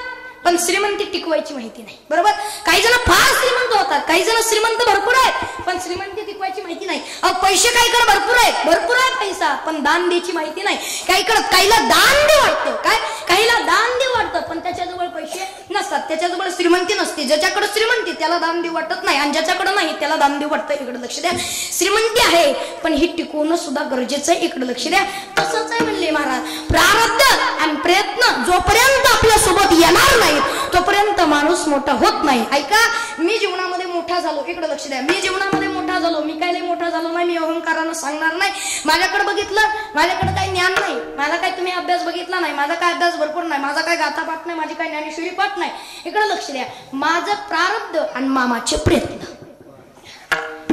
पण श्रीमंती टिकवायची माहिती नाही. बरोबर. काही जण फार श्रीमंत होतात, काही जण श्रीमंत भरपूर आहेत पण श्रीमंती टिकवायची माहिती नाही. पैसे काहीकडे भरपूर आहे पैसा, पण दान द्यायची माहिती नाही. काहीला दान देऊ वाटतं, काय काहीला दान देऊ वाटतं पण त्याच्याजवळ पैसे नसतात, त्याच्याजवळ श्रीमंती नसते. ज्याच्याकडे श्रीमंती त्याला दान देऊ वाटत नाही आणि ज्याच्याकडे नाही त्याला दान देऊ वाटतं. इकडे लक्ष द्या. श्रीमंती आहे पण ही टिकवणं सुद्धा गरजेचं आहे. इकडे लक्ष द्या. तसंच आहे म्हणले महाराज. प्रारब्ध आणि प्रयत्न जोपर्यंत आपल्या सोबत येणार नाही तोपर्यंत माणूस मोठा होत नाही. ऐका, मी जीवनामध्ये मोठा झालो. इकडे लक्ष द्या. मी जीवनामध्ये मोठा झालो. मी काय मोठा झालो नाही, मी अहंकारानं सांगणार नाही. माझ्याकडे बघितलं, माझ्याकडे काही ज्ञान नाही, माझा काय तुम्ही अभ्यास बघितला नाही, माझा काय अभ्यास भरपूर नाही, माझा काय गाथा पाठ नाही, माझी काय ज्ञानेश्वरी पाठ नाही. इकडे लक्ष द्या. माझं प्रारब्ध आणि मामाचे प्रयत्न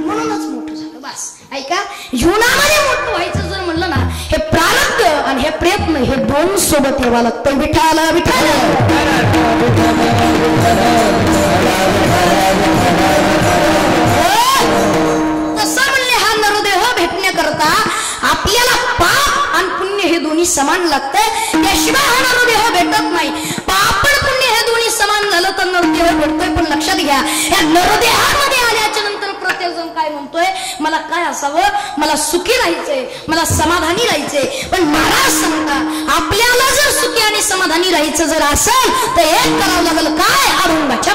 म्हणूनच मोठं झालं. बस ऐका, जीवनामध्ये मोठं व्हायचं जर म्हणलं ना, हे प्रारब्ध आणि हे प्रयत्न हे दोन सोबत यावं लागतं. विठाला विठाल. तसं म्हणले हा नरदेह भेटण्याकरता आपल्याला पाप आणि पुण्य हे दोन्ही समान लागतंय. त्याशिवाय हा नरदेह भेटत नाही. पाप आणि पुण्य हे दोन्ही समान झालं तर नरदेह भेटतोय. पण लक्षात घ्या, या नरदेहामध्ये आल्याच्या नंतर प्रत्येक जण काय म्हणतोय, मला काय असावं, मला सुखी राहायचंय, मला समाधानी राहायचंय. पण महाराज सांगता, आपल्याला जर सुखी आणि समाधानी राहायचं जर असेल तर एक करावं लागेल, काय अभंगाच्या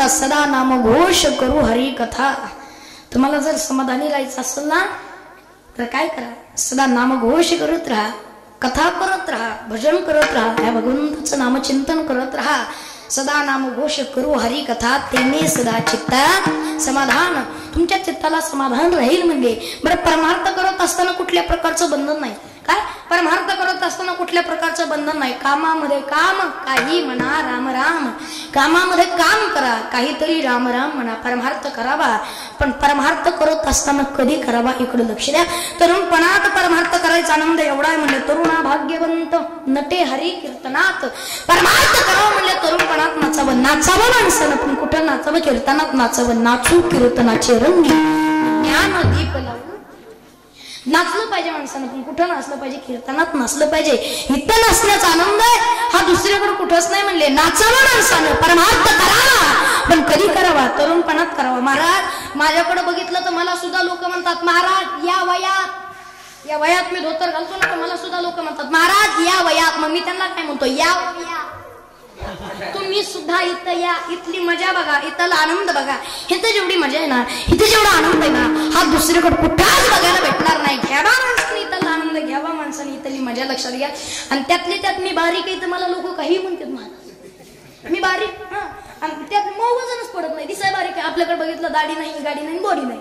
सदा नाम घोष करू हरी कथा. तुम्हाला जर समाधानी राहायचं असेल ना तर काय करा, सदा नाम घोष करत राहा, कथा करत राहा, भजन करत राहा, या भगवंताचं नामचिंतन करत राहा. सदा नाम घोष करू हरी कथा, तेने सदा चित्ता समाधान. तुमच्या चित्ताला समाधान राहील. म्हणजे बरं, परमार्थ करत असताना कुठल्या प्रकारचं बंधन नाही. काय परमार्थ करत असताना कुठल्या प्रकारचं बंधन नाही. कामामध्ये काम, काही म्हणा राम राम. कामामध्ये काम करा, काहीतरी राम राम म्हणा, परमार्थ करावा. पण परमार्थ करत असताना कधी करावा, इकडे लक्ष द्या. तरुणपणात परमार्थ करायचा आनंद एवढा आहे म्हणजे तरुणा भाग्यवंत नटे हरी कीर्तनात. परमार्थ करावं म्हणजे तरुणपणात नाचावं. नाचावं माणसानं, पण कुठं नाचावं, कीर्तनात नाचावं. नाचू कीर्तनाचे रंगी, ज्ञान दीप लावून नाचलं पाहिजे माणसानं, पण कुठं नाचलं पाहिजे, कीर्तनात नाचलं पाहिजे. इथं नाचण्याचा आनंद आहे हा दुसरीकडे कुठंच नाही. म्हणले नाचावं माणसानं, परमार्थ करावा, पण कधी करावा, तरुणपणात करावा. महाराज माझ्याकडे बघितलं तर मला सुद्धा लोक म्हणतात, महाराज या वयात मी धोतर घालतो ना, तर मला सुद्धा लोक म्हणतात, महाराज या वयात. मग मी त्यांना काय म्हणतो, या तुम्ही सुद्धा इथं या, इथली मजा बघा, इथला आनंद बघा. इथं जेवढी मजा आहे ना, इथं जेवढा आनंद आहे ना, हा दुसरीकडे कुठंच बघायला भेटणार नाही. घ्यावा माणसाने इथला आनंद, घ्यावा माणसाने इथली मजा, लक्षात घ्या. आणि त्यातली त्यात मी बारीक आहे तर मला लोक काही म्हणतात, मला मी बारीक, हा, आणि त्यात मग वजनच पडत नाही. दिसाय बारीक आहे, आपल्याकडे बघितलं दाढी नाही, गाडी नाही, बॉडी नाही.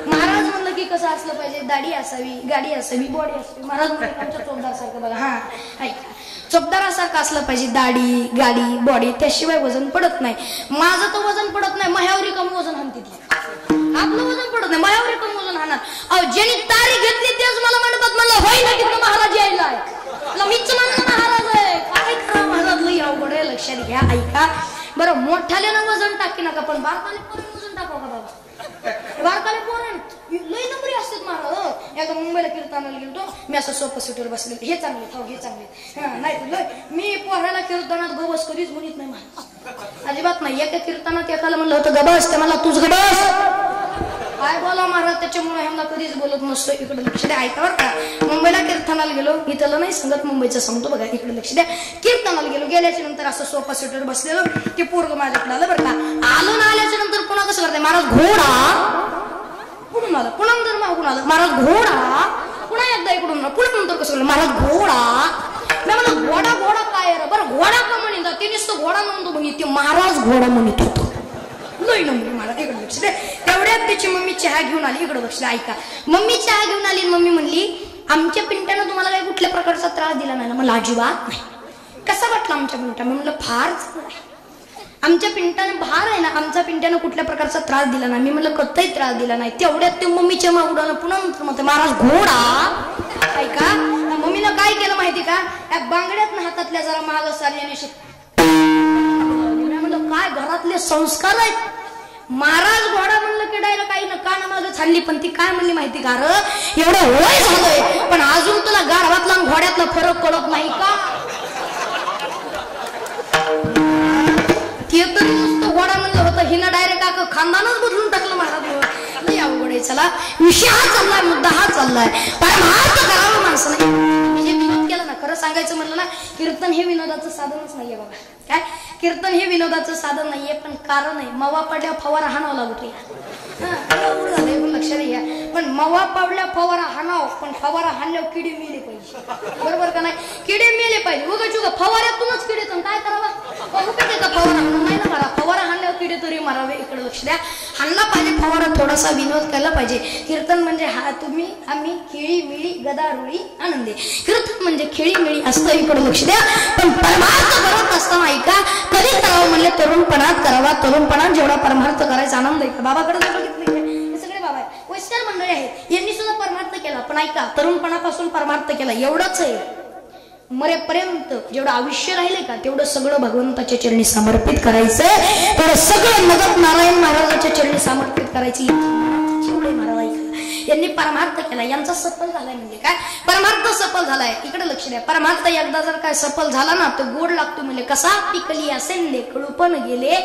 महाराज म्हणलं की कसं असलं पाहिजे, दाढी असावी, गाडी असावी, बॉडी असावी. महाराज आमच्या चोपदार सारखं बघा. हा ऐका, चोपदारासारखं असलं पाहिजे, दाढी गाडी बॉडी, त्याशिवाय वजन पडत नाही. माझं तर वजन पडत नाही, मायावरी कम वजन हाणते ती. आपलं वजन पडत नाही, मायावरी कम वजन हाणार. अहो ज्यांनी तारीख घेतली तेच मला म्हणतात, म्हणलं होय ना तिथं महाराज यायला आहे, मीच म्हणलं महाराज आहे. काय करा महाराज, लई अवघड आहे, लक्षात घ्या. ऐका बरं, मोठ्याल्यानं वजन टाकी नका, पण बारकाले पोरण वजन टाकाव का बाबा. बारकाले पोरण लई नंबरी असतात महाराज. एकदा मुंबईला कीर्तनाला गेलो, मी असं सोपं सीटवर बसले, हे चांगले थाव, हे चांगले. नाही तुला मी पोहराला कीर्तनात गबस कधीच म्हणत नाही महाराज, अजिबात नाही. एका कीर्तनात एकाला म्हणलं होतं गबस, ते मला तूच गबस. काय बोला महाराज, त्याच्यामुळे ह्यांना कधीच बोलत नसतो. इकडे लक्ष द्या. ऐका बरं का, मुंबईला कीर्तनाला गेलो, इथलं नाही सांगत, मुंबईचं सांगतो बघा. इकडे लक्ष द्या. कीर्तनाला गेलो, गेल्याच्या नंतर असं सोफा सीटवर बसलेलो, ते पोरग माझ्याकडे आलं बरं का. आलो ना, आल्याच्या नंतर पुन्हा कसं करते महाराज, घोडा कुठून आला, पुन्हा नंतर मागून आलं महाराज घोडा, पुन्हा एकदा इकडून आला, पुन्हा नंतर कसं महाराज घोडा. मी म्हणलं घोडा घोडा काय रे, बरं घोडा का म्हणत, ते नुसतं घोडा म्हणतो म्हणे, ते महाराज घोडा म्हणत होतो. लई नंबर महाराज. इकडे लक्ष दे. तेवढ्यात त्याची मम्मी चहा घेऊन आली. इकडे लक्ष द्या. ऐका, मम्मी चहा घेऊन आली, मम्मी म्हणली आमच्या पिंट्यानं तुम्हाला काही कुठल्या प्रकारचा त्रास दिला नाही ना. मला अजिबात नाही. कसा वाटला आमच्या पिंट्या, मी म्हणलं फार आमच्या पिंट्याने भार आहे ना, आमच्या पिंट्यानं कुठल्या प्रकारचा त्रास दिला नाही. मी म्हणलं कतही त्रास दिला नाही. तेवढ्यात ते मम्मीच्या मागुडाला पुन्हा नंतर म्हणते महाराज घोडा. ऐका, मम्मीनं काय केलं माहिती का, या बांगड्यात हातातल्या जरा महाग सारण्याने म्हणलं काय घरातले संस्कार आहेत. महाराज घोडा म्हणलं की डायरेक्ट काही ना काना मागे छानली. पण ती काय म्हणली माहिती का, एवढं वय झालंय पण अजून तुला गाढवातला घोड्यातला फरक कळत नाही का. ते तर नुसतं घोडा म्हणलं होतं, हिनं डायरेक्ट खानदानच बदलून टाकलं महाराज. नाही अवघड आहे. चला, विषय हा चाललाय, मुद्दा हा चाललाय, परमार्थ करावं माणसाने. जे विनोद केला ना, खरं सांगायचं म्हणलं ना, कीर्तन हे विनोदाचं साधनच नाहीये बाबा. काय कीर्तन हे विनोदाचं साधन नाहीये, पण कारण आहे. मवा पडल्या फवारा हाणावं लागतो. लक्षात घ्या. पण मवा पडल्या फवारा हाणाव, पण फवारा हाणल्यावर किडे मेले पाहिजे. बरोबर का नाही, किडे मेले पाहिजे. उगा चुगा फवाऱ्यातूनच किडे, काय करावा, फवारा हाणून नाही ना मारा. फवारा हाणल्यावर किडे तरी मारावे. इकडे लक्ष द्या. हाणला पाहिजे फवारा, थोडासा विनोद केला पाहिजे. कीर्तन म्हणजे हा तुम्ही आम्ही खेळी मिळी गदारुळी आनंदे. कीर्तन म्हणजे खेळी मिळी असतं. इकडे लक्ष द्या. पण परमार्थ करत असताना ऐका, कधी करावं म्हणले तरुणपणात करावा. तरुणपणात जेवढा परमार्थ करायचा आनंद आहे. बाबाकडे बघितलं हे सगळे बाबा आहे, वैष्णव मंडळी आहेत, यांनी सुद्धा परमार्थ केला. पण ऐका, तरुणपणापासून परमार्थ केला एवढंच आहे. मरेपर्यंत जेवढं आयुष्य राहिले का, तेवढं सगळं भगवंताच्या चरणी समर्पित करायचं. तेवढं सगळं नगत नारायण महाराजाच्या चरणी समर्पित करायची. यांनी परमार्थ केला, यांचा सफल झालाय. म्हणजे काय परमार्थ सफल झालाय. इकडे लक्ष द्या. परमार्थ एकदा जर काय सफल झाला ना, तर गोड लागतो. म्हणजे कसा पिकली असेंदे कडूपण गेले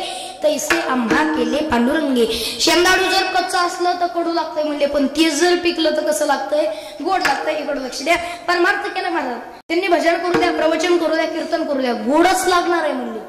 तैसे आम्हा केले पांडुरंगे. शेंदाडू जर कच्चा असलं तर कडू लागतंय म्हणले, पण ते जर पिकलं तर कसं लागतंय, गोड लागतंय. इकडे लक्ष द्या. परमार्थ केला महाराज. त्यांनी भजन करू द्या, प्रवचन करू द्या, कीर्तन करू द्या, गोडच लागणार आहे म्हणले.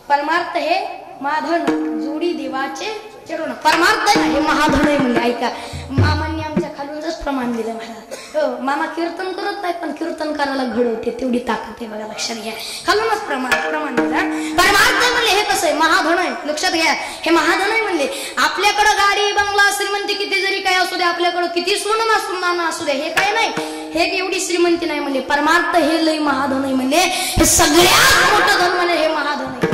परमार्थ हे महाधन जोडी देवाचे चरण. परमार्थ आहे हे महाधन आहे म्हणले. ऐका, मामांनी आमच्या खालूनच प्रमाण दिलं महाराज. मामा कीर्तन करत नाही, पण कीर्तन करायला घडवते तेवढी ताकद आहे बघा. लक्षात घ्या. खालूनच प्रमाण दिलं. परमार्थ म्हणले हे कसं आहे, महाधन आहे. लक्षात घ्या, हे महाधन आहे म्हणले. आपल्याकडं गाडी बंगला श्रीमंती किती जरी काय असू दे, आपल्याकडं किती सोनं नाणं असू दे, हे काय नाही, हे एवढी श्रीमंती नाही म्हणले. परमार्थ हे लई महाधन आहे म्हणले. हे सगळ्यात मोठं धन म्हणजे हे महाधन आहे.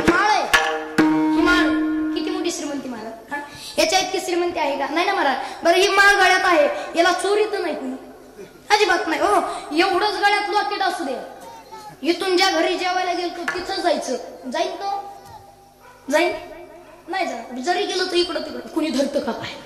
श्रीमंती महाराज याच्या इतकी श्रीमंती आहे का, नाही ना महाराज. बरं, ही माळ गळ्यात आहे, याला चोरी तर नाही कुणी, अजिबात नाही. हो, एवढंच गळ्यात लॉकेट असू दे, इथून ज्या घरी जेवायला गेलो तिथं जायचं, जाईन तो जाईन नाही जा. जरी गेलो तर इकडं तिकडं कुणी धरतं का काय,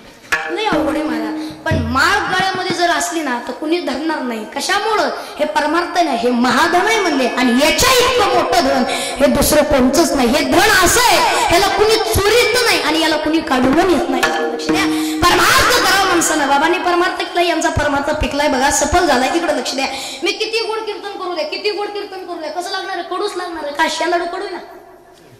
नाही अवघड आहे महाराज. पण माळ गळ्यामध्ये जर असली ना तर कुणी धरणार नाही. कशामुळं, हे परमार्थ नाही, हे महाधन आहे म्हणले. आणि याच्या इतकं मोठं धन हे दुसरं कोणतंच नाही. हे धन असं आहे, ह्याला कुणी चोरीत नाही आणि याला कुणी काढून येत नाही. लक्ष द्या. परमार्थ करावं माणसानं. बाबांनी परमार्थ केला, यांचा परमार्थ पिकलाय बघा, सफल झालाय. इकडे लक्ष द्या. मी किती गोड कीर्तन करू द्या, किती गोड कीर्तन करू द्या, कसं लागणार आहे, कडूच लागणार आहे. का शेंदाडू कडू ना,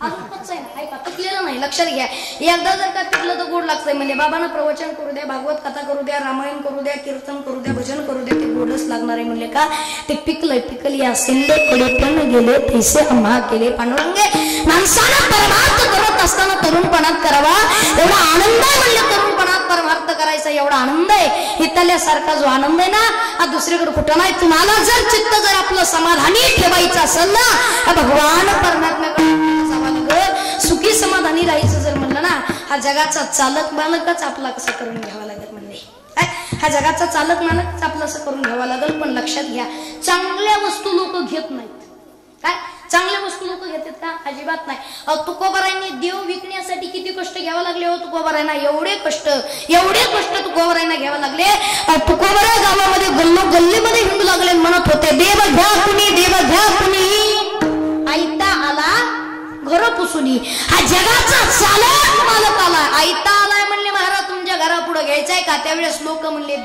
अजून कच्च आहे ना. ऐका, पिकलेलं नाही. लक्षात घ्या. एकदा जर का पिकलं तर गोड लागतंय म्हणजे. बाबांना प्रवचन करू द्या, भागवत कथा करू द्या, रामायण करू द्या, कीर्तन करू द्या, भजन करू द्या, ते गोडच लागणार आहे म्हणले. का ते पिकलंय. पिकली असेंदे कडूपण गेले तैसे आम्हा केले पांडुरंगे. माणसानं परमार्थ करत असताना तरुणपणात करावा. एवढा आनंद आहे म्हणले तरुणपणात त्याचा एवढा आनंद आहे, इथल्यासारखा जो आनंद आहे ना हा दुसरीकडे कुठं नाही. तुम्हाला जर चित्त जर आपलं समाधानी ठेवायचं असेल ना भगवान परमात्म्याकडे सुखी समाधानी राहायचं जर म्हणलं ना हा जगाचा चालक मालकच आपला कसं करून घ्यावा लागेल म्हणले. हा जगाचा चालक मालकच आपलं असं करून घ्यावा लागेल. पण लक्षात घ्या चांगल्या वस्तू लोक घेत नाहीत. काय चांगल्या वस्तू लोक घेतात का? अजिबात नाही. तुकोबारायांनी देव विकण्यासाठी किती कष्ट घ्यावा लागले हो तुकोबारायांना, एवढे कष्ट तुकोबारायांना घ्यावे लागले. तुकोबारा गावामध्ये गल्लीमध्ये हिंडू लागले, म्हणत होते देव घ्या कुणी, देव घ्या कुणी, आयता आला घर पुसुनी. हा जगाचा चालक मालक आला, आयता आलाय म्हणले महाराज तुमच्या घरा पुढे घ्यायचंय का? त्यावेळेस लोक म्हणले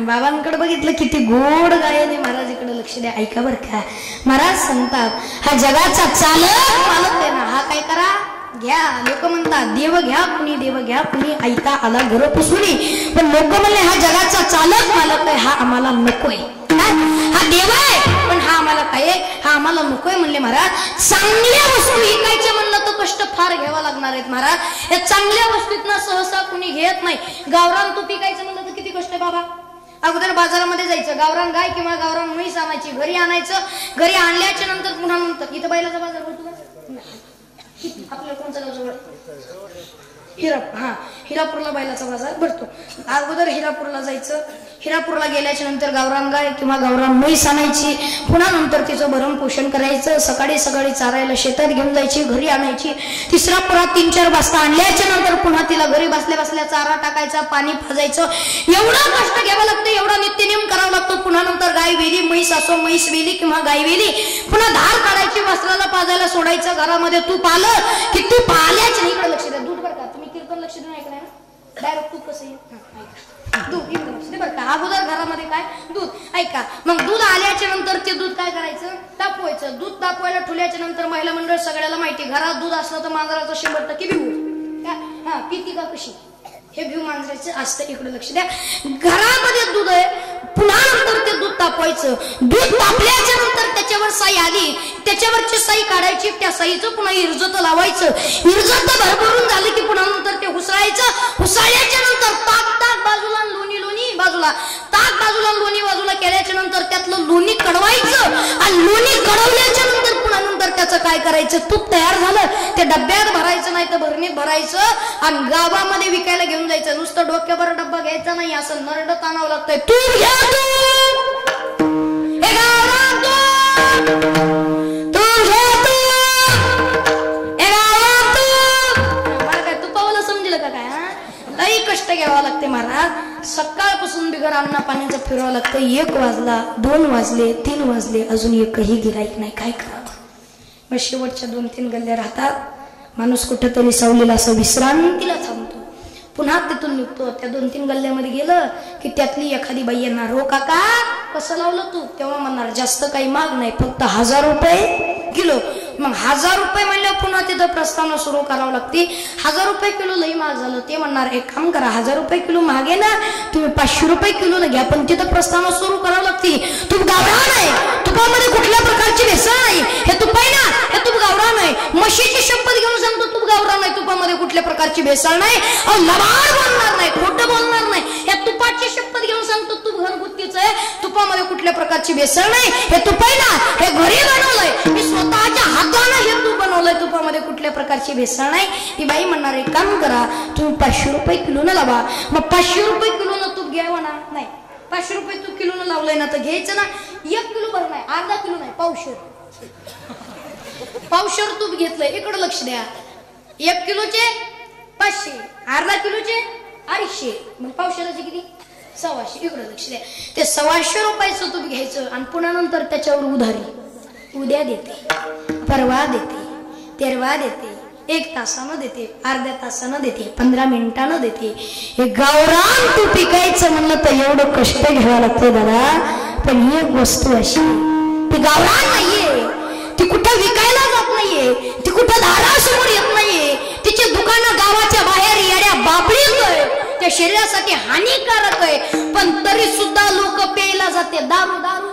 बाबांकडे बघितलं किती गोड गायन महाराज इकडे लक्ष द्या. ऐका बर का महाराज सांगतात हा जगाचा चालक मालक आहे ना हा काय करा घ्या. लोक म्हणतात देव घ्या कुणी, देव घ्या कुणी, आयता आला घर पुसुनी. पण लोक म्हणले हा जगाचा चालक मालक आहे हा आम्हाला नकोय. हा देव आहे पण हा आम्हाला काय हा आम्हाला नकोय म्हणले महाराज. चांगल्या वस्तू विकायच्या म्हणलं तर कष्ट फार घ्यावा लागणार आहेत महाराज. या चांगल्या वस्तूतनं सहसा कुणी घेत नाही. गावरान तूप विकायचं म्हणलं तर किती कष्ट आहे बाबा. अगोदर बाजारामध्ये जायचं, गावरान गाय किंवा गावरान म्हैस आणायची, घरी आणायचं, घरी आणल्याच्या नंतर पुन्हा नंतर इथं बैलाचा बाजार भरतो का आपल्याला कोणचा गाव जवळ हिरापूरला बैलाचा बाजार भरतो. अगोदर हिरापूरला जायचं, हिरापूरला गेल्याच्या नंतर गावरान गाय किंवा गावरान म्हैस आणायची, पुन्हा नंतर तिचं भरण पोषण करायचं, सकाळी सकाळी चारायला शेतात घेऊन जायची, घरी आणायची, तिसरा पुरात 3-4 वाजता आणल्याच्या नंतर पुन्हा तिला घरी बसल्या बसल्या चारा टाकायचा, पाणी पाजायचं. एवढं कष्ट घ्यावं लागतं, एवढा नित्यनियम करावा लागतो. पुन्हा नंतर गाय वेली, म्हैस असो, म्हैस वेली किंवा गाय वेली, पुन्हा धार काढायची, वस्त्राला पाजायला सोडायचं. घरामध्ये तूप आलं की तूप आल्याच नाही इकडे लक्ष द्या. दूध बरं का तुम्ही कीर्तन लक्ष देऊन ऐकलंय ना, डायरेक्ट तूप कसं येईल दूध इकडे लक्ष दे बरं का. अगोदर घरामध्ये काय दूध ऐका. मग दूध आल्याच्या नंतर ते दूध काय करायचं तापवायचं. दूध तापवायला ठेवल्याच्या नंतर महिला मंडळ सगळ्याला माहिती घरात दूध असलं तर मांजराचं 100% भिवू पिती का कशी हे भिव मांजराचं असतं. इकडे लक्ष द्या. घरामध्ये दूध आहे, पुन्हा नंतर ते दूध तापवायचं. दूध तापल्याच्या नंतर त्याच्यावर साई आली, त्याच्यावरची साई काढायची, त्या साईचं पुन्हा इरजत लावायचं. इरजत भरभरून झालं की पुन्हा नंतर ते हुसळायचं. हुसळल्याच्या नंतर ताक बाजूला, लोणी लोणी बाजूला, ताक बाजूला, लोणी बाजूला केल्याच्या नंतर त्यातलं लोणी कडवायचं. आणि लोणी कडवल्याच्या नंतर पुन्हा नंतर त्याचं काय करायचं, तूप तयार झालं ते डब्यात भरायचं, नाही तर भरणीत भरायचं आणि गावामध्ये विकायला घेऊन जायचं. नुसतं डोक्यावर डब्बा घ्यायचा नाही, असं नरड ताणावं लागतंय. तूप घ्या तुपावाला समजलं का काय. लई कष्ट घ्यावं लागते महाराज. सकाळपासून बिगर अन्न पाण्याचं फिरावं लागतं. 1 वाजला, 2 वाजले, 3 वाजले, अजून एकही गिराईक नाही. काय करावं. मग शेवटच्या 2-3 गल्ल्या राहतात. माणूस कुठेतरी सावलेला असं विश्रांतीला थांबतो. पुन्हा तिथून निघतो. त्या 2-3 गल्ल्यामध्ये गेलं की त्यातली एखादी बाई येणार, हो काका कसं लावलं तू? तेव्हा म्हणणार जास्त काही महाग नाही, फक्त 1000 रुपये किलो. मग 1000 रुपये म्हणलं पुन्हा तिथं प्रस्तावना सुरू करावं लागते. 1000 रुपये किलो लई महाग झालं. ते म्हणणार एक काम करा, 1000 रुपये किलो महाग आहे ना, तुम्ही 500 रुपये किलो न घ्या. पण तिथं प्रस्तावना सुरू करावं लागते, तूप गावरान आहे, तुपामध्ये कुठल्या प्रकारची भेसळ नाही, हे तुप आहे ना, हे तूप गावरान आहे. म्हशीची शपथ घेऊन सांगतो तूप गावरान आहे, तुपामध्ये कुठल्या प्रकारची भेसळ नाही. लबाड बोलणार नाही, खोटं बोलणार नाही. या तुपाची शपथ घेऊन सांगतो तूप घरगुतीच आहे, तुपामध्ये कुठल्या प्रकारची भेसळ नाही. हे तुप आहे ना, हे घरी बनवलंय, मी स्वतःच्या हाताने हे तूप बनवलंय, तुपामध्ये कुठल्या प्रकारची भेसळ नाही. ती बाई म्हणणार एक काम करा, तुम्ही 500 रुपये किलो न लावा. मग 500 रुपये किलो न तूप घ्यावं ना, नाही 500 रुपये तूप किलो न लावलंय ना तर घ्यायचं ना. 1 किलो भर नाही, अर्धा किलो नाही, पावशेर तूप घेतलंय. इकडं लक्ष द्या, 1 किलोचे 500, अर्धा किलोचे 250, मग पावशेराचे किती? 125. इकडं लक्ष द्या, ते 125 रुपयाचं तूप घ्यायचं आणि पुन्हा नंतर त्याच्यावर उधारी, उद्या देते, परवा देते, तेरवा देते, 1 तासानं देते, अर्ध्या तासानं देते, 15 मिनिटानं देते. हे गावरान तूप पिकायचं म्हणलं तर एवढं कष्ट घ्यावं लागतं दादा. पण ही एक वस्तू अशी ती गावरान नाहीये, ती कुठं विकायला जात नाहीये, ती कुठं दारासमोर येत नाहीये, तिचे दुकानं गावाच्या बाहेर येड्या बाबळीत आहे, त्या शरीरासाठी हानिकारक आहे. पण तरी सुद्धा लोक प्यायला जाते, दारू दारू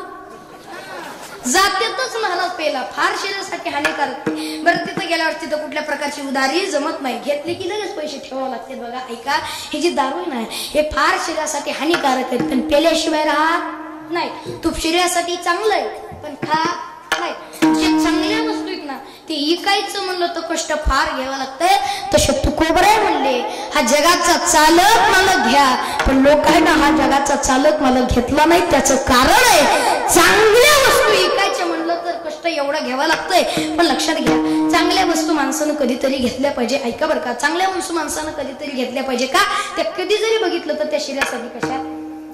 जातेतच महाराज प्यायला, फार शरीरासाठी हानिकारक. बरं तिथं गेल्यावर तिथं कुठल्या प्रकारची उधारी जमत नाही, घेतली की लगेच पैसे ठेवावं लागते. बघा ऐका, ही जी दारू आहे ना हे फार शरीरासाठी हानिकारक आहे, पण पेल्याशिवाय राहत नाही. तूप शरीरासाठी चांगलं आहे पण खा नाही. जे चांगल्या वस्तू आहेत ना ते इकायचं म्हणलं तर कष्ट फार घ्यावं लागतंय. तसे तुकोबराय म्हणले, हा जगाचा चालक मालक घ्या, पण लोक आहे ना हा जगाचा चालक मालक घेतला नाही. त्याचं कारण आहे चांगल्या वस्तू इकायच्या म्हणलं तर कष्ट एवढा घ्यावा लागतंय. पण लक्षात घ्या, चांगल्या वस्तू माणसानं कधीतरी घेतल्या पाहिजे. ऐका बरं का, चांगल्या वस्तू माणसानं कधीतरी घेतल्या पाहिजे का? त्या कधी जरी बघितलं तर त्या शरीरासाठी कशा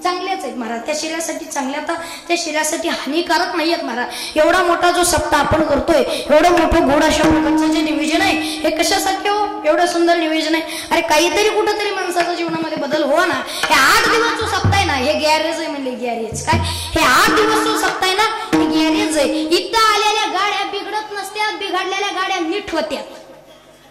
चांगल्याच आहेत महाराज, त्या शरीरासाठी चांगल्या, तर त्या शरीरासाठी हानिकारक नाही आहेत महाराज. एवढा मोठा जो सप्ताह आपण करतोय, एवढं मोठं गोड अशा प्रकारचं जे नियोजन आहे हे कशासाठी हो? एवढं सुंदर नियोजन आहे. अरे काहीतरी कुठंतरी माणसाच्या जीवनामध्ये बदल हो ना. हे 8 दिवस जो सप्ताह आहे ना हे गॅरेज आहे म्हणले, गॅरेज काय हे 8 दिवस जो सप्ताह आहे ना हे गॅरेज आहे. इथं आलेल्या गाड्या बिघडत नसत्यात, बिघडलेल्या गाड्या नीट होत्यात.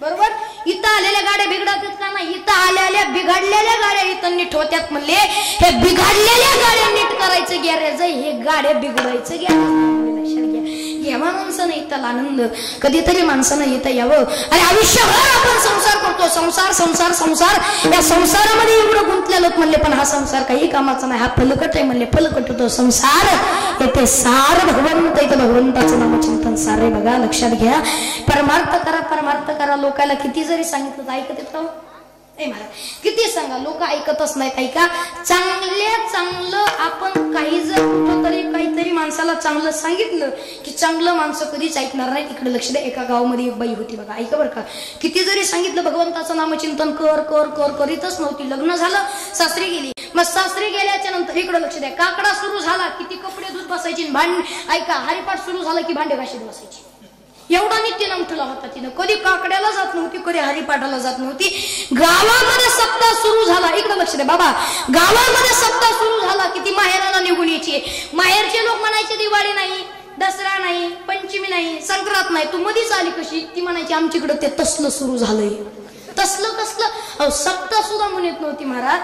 बरोबर, इथं आलेल्या गाड्या बिघडतात का नाही? इथं आलेल्या बिघडलेल्या गाड्या इथं नीट होत्यात म्हणले. हे बिघडलेल्या गाड्या नीट करायचं गॅरेज आहे, हे गाड्या बिघडायचं गॅरेज. लक्षात घ्या, घ्यावा माणसानं इथं आनंद, कधीतरी माणसानं इथं यावं. अरे आयुष्यभर आपण संसार करतो, संसार संसार संसार, या संसारामध्ये एवढं गुंतलेलो म्हणले. पण हा संसार काही कामाचा नाही, हा फलकट आहे म्हणले. फलकट होतो संसार, येथे सार भगवंत, इथं भगवंताचं नामचिंतन सार आहे. बघा लक्षात घ्या, परमार्थ करा, परमार्थ करा. लोकांना किती जरी सांगितलं तर ऐकत येतं ए महाराज, किती सांगा लोक ऐकतच नाहीत. ऐका, चांगलं आपण काही जर कुठंतरी काहीतरी माणसाला चांगलं सांगितलं की चांगलं माणसं कधीच ऐकणार नाही. तिकडे लक्ष द्या, एका गावामध्ये एक बाई होती बघा. ऐका बरं का, किती जरी सांगितलं भगवंताचं नामचिंतन कर कर कर, करीतच नव्हती. लग्न झालं, सासरी गेली. मग सासरी गेल्याच्या नंतर इकडे लक्ष द्या, काकडा सुरू झाला किती कपडे धुत बसायची, ऐका हरिपाठ सुरू झाला की भांडे घाशीत बसायची. एवढा नित्य नाम ठेवला होता तिनं. कधी काकड्याला जात नव्हती, कधी हरिपाठाला जात नव्हती. गावामध्ये सप्ताह सुरू झाला, इकडे लक्ष द्या बाबा, गावामध्ये सप्ताह सुरू झाला की ती माहेराला निघून यायची. माहेरचे लोक म्हणायचे दिवाळी नाही, दसरा नाही, पंचमी नाही, संक्रांत नाही, तू मधीच आली कशी? ती म्हणायची आमच्याकडे ते तसलं सुरू झालंय. तसलं कसलं? सप्ताह सुद्धा म्हणत नव्हती महाराज.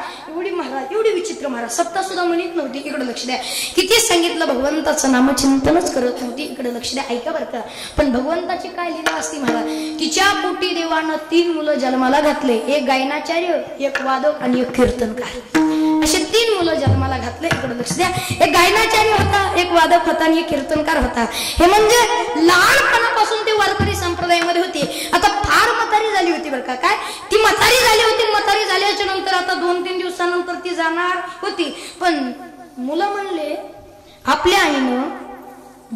एवढी विचित्र महाराज, सप्ताह सुद्धा म्हणत नव्हती. इकडे लक्ष द्या, किती सांगितलं भगवंताचं नामचिंतनच करत नव्हती. इकडे लक्ष द्या, ऐका बरं का. पण भगवंताची काय लीला असती महाराज, तिच्या पोटी देवानं 3 मुलं जन्माला घातले. एक गायनाचार्य, एक वादक आणि एक कीर्तनकार, असे 3 मुलं जन्माला घातले. इकडे लक्ष द्या, एक गायनाचार्य होता, एक वादक होता आणि एक कीर्तनकार होता. हे म्हणजे लहानपणापासून ते वारकरी संप्रदायामध्ये होते. आता फार म्हातारी झाली होती बरं का. काय ती म्हातारी झाली होती, म्हातारी झाल्याच्या नंतर आता 2-3 दिवसानंतर ती जाणार होती. पण मुलं म्हणले आपल्या आईनं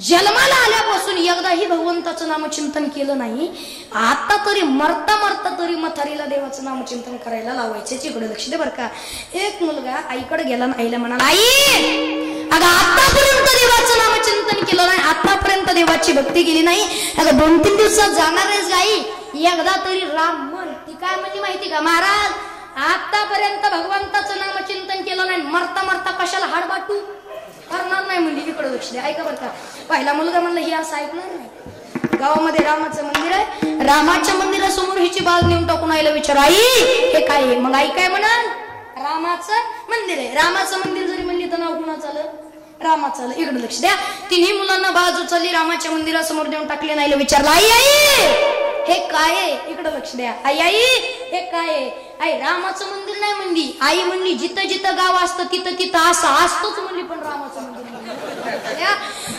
जन्माला आल्यापासून एकदाही भगवंताचं नामचिंतन केलं नाही, आता तरी मरता मरता तरी म्हातारीला देवाचं नामचिंतन करायला लावायचे. इकडे लक्ष दे बरं का. एक मुलगा आईकडे गेला, आईला म्हणाला, आई अगं आतापर्यंत देवाचं नामचिंतन केलं नाही, आतापर्यंत देवाची भक्ती केली नाही, अगं 2-3 दिवसात जाणार आहेस आई, एकदा तरी राम म्हण. ती काय म्हणली माहिती का, महाराज आतापर्यंत भगवंताचं नामचिंतन केलं नाही, मरता मरता कशाला हाडबाटू करणार नाही म्हणली. इकडे लक्ष द्या, ऐका बरं का. पहिला मुलगा म्हणला ही असं ऐकणार नाही. गावामध्ये रामाचं मंदिर आहे, रामाच्या मंदिरासमोर हिची बाज नेऊन टाकून आईला विचार, आई हे काय आहे? मग आई काय म्हणाल, रामाचं मंदिर आहे. रामाचं मंदिर जरी म्हणली तर नाव कुणाचं आलं, रामाचं आलं. इकडे लक्ष द्या. तिन्ही मुलांना बाज उचलली, रामाच्या मंदिरासमोर देऊन टाकले. नाहीला विचारलं, आई आई हे काय आहे? इकडे लक्ष द्या. आई आई हे काय आहे? आई रामाचं मंदिर नाही म्हणली, आई म्हणली जिथं जिथं गाव असतं तिथं तिथं असं असतोच म्हणली, पण रामाचं मंदिर.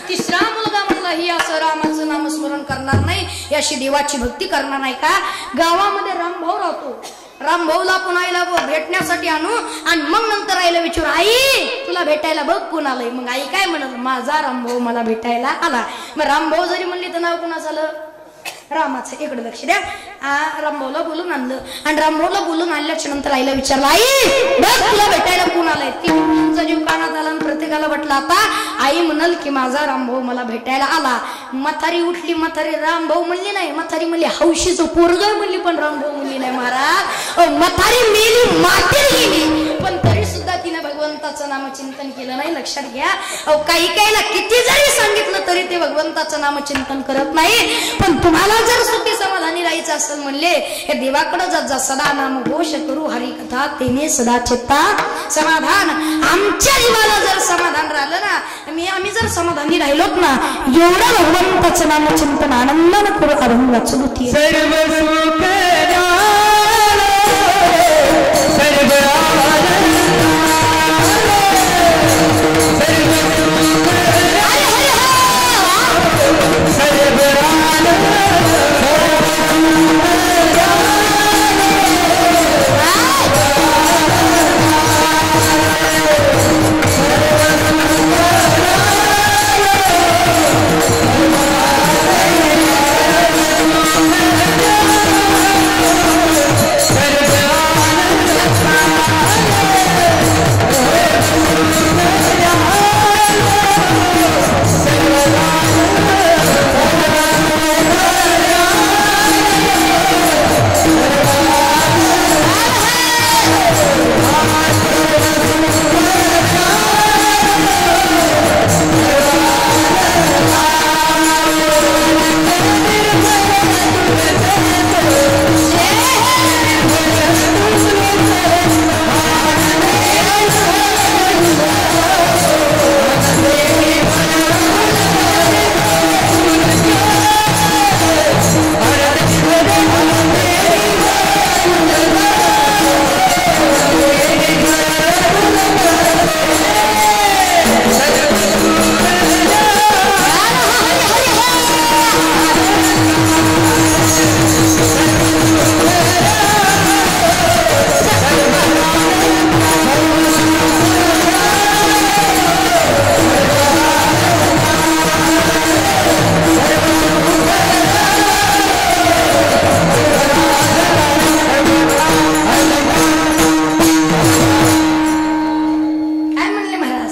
तिसरा मुलगा म्हणला ही असं रामाचं नामस्मरण करणार नाही, याशी देवाची भक्ती करणार नाही का? गावामध्ये रामभाऊ राहतो, रामभाऊला पण आईला भेटण्यासाठी आणू आणि मग नंतर आईला विचारू, आई तुला भेटायला बघ कोण आलंय. मग आई काय म्हणत, माझा रामभाऊ मला भेटायला आला. मग रामभाऊ जरी म्हणली तर नाव कुणाचं आलं, रामाचं. इकडे लक्ष द्या. रामभाऊला बोलून आणलं आणि रामभाऊला बोलून आणल्याच्या नंतर आईला विचारलं, आई बघ तुला भेटायला कोण आलाय. तिचा जीव कानात आला आणि प्रत्येकाला वाटलं आता आई म्हणाल की माझा रामभाऊ मला भेटायला आला. म्हातारी उठली, म्हातारी रामभाऊ म्हणली नाही, म्हातारी म्हणली हौशीचं पोरग म्हणली, पण रामभाऊ म्हणली नाही. महाराज म्हातारी मेली, मातेरी गेली, पण तरी सुद्धा तिने भगवंताचं नामचिंतन केलं नाही. लक्षात घ्या. काही काहीला किती जरी सांगितलं तरी ते भगवंताचं नामचिंतन करत नाही. पण तुम्हाला जर सुखी समाधानी राहायचं असेल म्हणले, हे देवाकडे जात जा, सदा नाम घोष करू हरिकथा तेने सदा चित्ता समाधान. आमच्या जीवाला जर समाधान राहिलं ना, आम्ही जर समाधानी राहिलोत ना, एवढं भगवंताचं नामचिंतन आनंदानं करू अभंगाचं होती.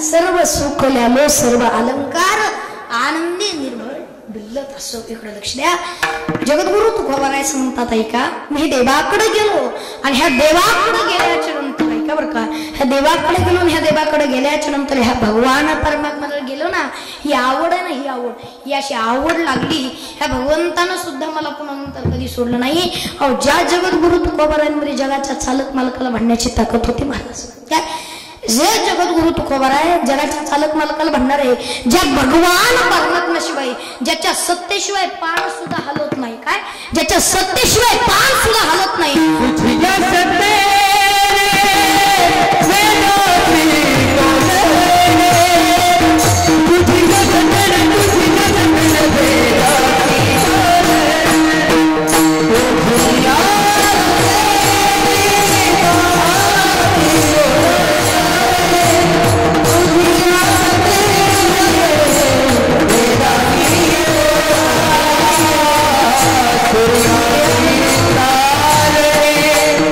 सर्व सुख सर्व अलंकार आनंदी निर्भय डुलत असो. इकडे लक्ष द्या. जगद्गुरु तुकोबारायचं म्हणतात ऐका, मी देवाकडे गेलो आणि ह्या देवाकडे गेल्याच्या नंतर ऐका बरं का, ह्या देवाकडे गेलो ह्या देवाकडे गेल्याच्या नंतर ह्या भगवान परमात्म्याला गेलो ना, ही आवड आहे ना, ही आवड, ही अशी आवड लागली. ह्या भगवंतानं सुद्धा मला पुन्हा नंतर कधी सोडलं नाही. अहो ज्या जगद्गुरु तुकोबारायांमध्ये जगाच्या चालक मालकाला म्हणण्याची ताकद होती महाराज. काय जे जगद्गुरु तुकोबाराय जगाच्या चालक मालकाला म्हणणार आहे, ज्या भगवान परमात्म्याशिवाय, ज्याच्या सत्तेशिवाय पान सुद्धा हलत नाही. काय ज्याच्या सत्तेशिवाय पान सुद्धा हलत नाही.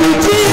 तुझी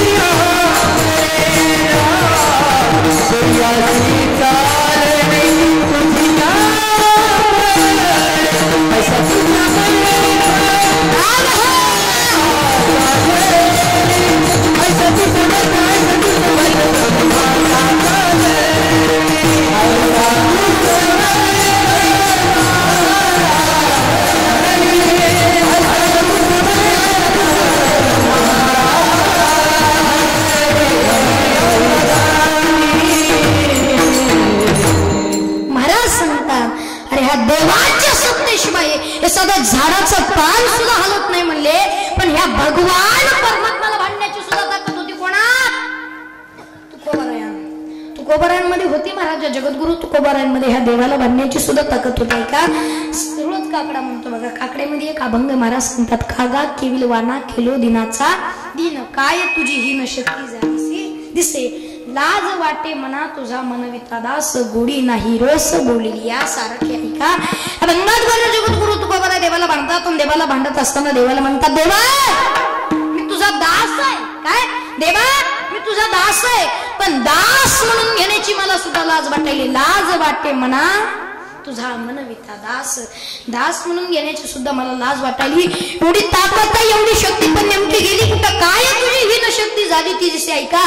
म्हणतात अरे ह्या देवाच्या सत्तेशिवाय हे साधं झाडाचं पान सुद्धा हलत नाही म्हणले, पण ह्या भगवान परमात्म्याला भांडण्याची सुद्धा ताकद होती कोणात? तुकोबारायांमध्ये होती महाराज जगद्गुरु तुकोबारायांमध्ये ह्या देवाला भांडण्याची सुद्धा ताकद होती का? रोज काकडा म्हणतो बघा, काकड्यामध्ये एक अभंग महाराज म्हणतात, कागा केविल वाना केलो दिनाचा दिन, काय तुझी हीन शक्ती झालीसी दिसे, लाज वाटे मना तुझा मनविता दास, गोडी नाही रस बोलली या सारखे ऐका. अभंगात जगद्गुरु तुकोबाराय देवाला भांडतात, पण देवाला भांडत असताना देवाला म्हणतात, देवा मी तुझा दास आहे. काय देवा मी तुझा दास आहे, पण दास म्हणून घेण्याची मला सुद्धा लाज वाटायली. लाज वाटे म्हणा तुझा मनविता दास, दास म्हणून घेण्याची सुद्धा मला लाज वाटायली. एवढी ताकद आहे, एवढी शक्ती पण नेमकी गेली कुठं? काय तुझी हीन शक्ती झाली ती दिसे ऐका.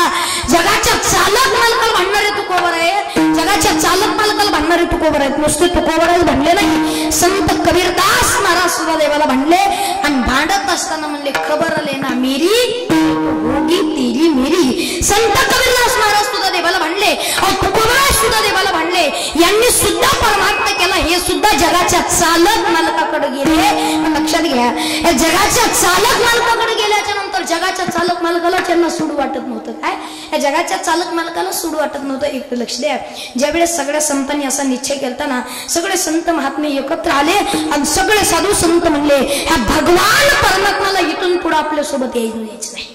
जगाच्या चालक मालकाला भांडणारे तुकोबार आहे, जगाच्या चालक मालकाला भांडणारे तुकोबार आहेत. नुसते तुकोबारच भांडले नाही, संत कबीरदास महाराज सुद्धा देवाला भांडले. आणि भांडत असताना म्हणले, खबर लेना मेरी होगी तेरी मेरी. संत कबीरदास महाराज सुद्धा देवाला भांडले, तुकोबार सुद्धा देवाला भांडले. यांनी सुद्धा परमात्मा केला, हे सुद्धा जगाच्या चालक मालकाकडे गेले. लक्षात घ्या, या जगाच्या चालक मालकाकडे गेल्याच्या नंतर जगाच्या चालक मालकाला त्यांना सोडू वाटत नव्हतं. काय या जगाच्या चालक मालकाला सोडू वाटत नव्हतं. एक लक्ष द्या, ज्यावेळेस सगळ्या संतांनी असा निश्चय केला ना, सगळे संत महात्मे एकत्र आले आणि सगळे साधू संत म्हणले, ह्या भगवान परमात्म्याला इथून पुढे आपल्या सोबत यायचं नाही.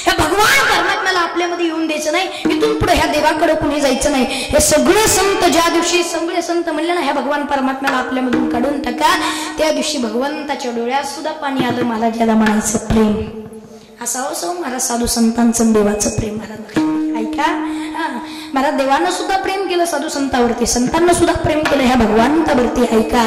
ह्या भगवान परमात्म्याला आपल्यामध्ये येऊन द्यायचं नाही, इथून पुढे ह्या देवाकडे कुणी जायचं नाही. हे सगळे संत ज्या दिवशी सगळे संत म्हणले ना, ह्या भगवान परमात्म्याला आपल्यामधून काढून टाका, त्या दिवशी भगवंताच्या डोळ्यात सुद्धा पाणी आलं. मला ज्याला म्हणायचं प्रेम असावं महाराज, साधू संतांचं देवाचं प्रेम महाराज ऐका. महाराज देवानं सुद्धा प्रेम केलं साधू संतांवरती, संतांना सुद्धा प्रेम केलं ह्या भगवंतावरती ऐका.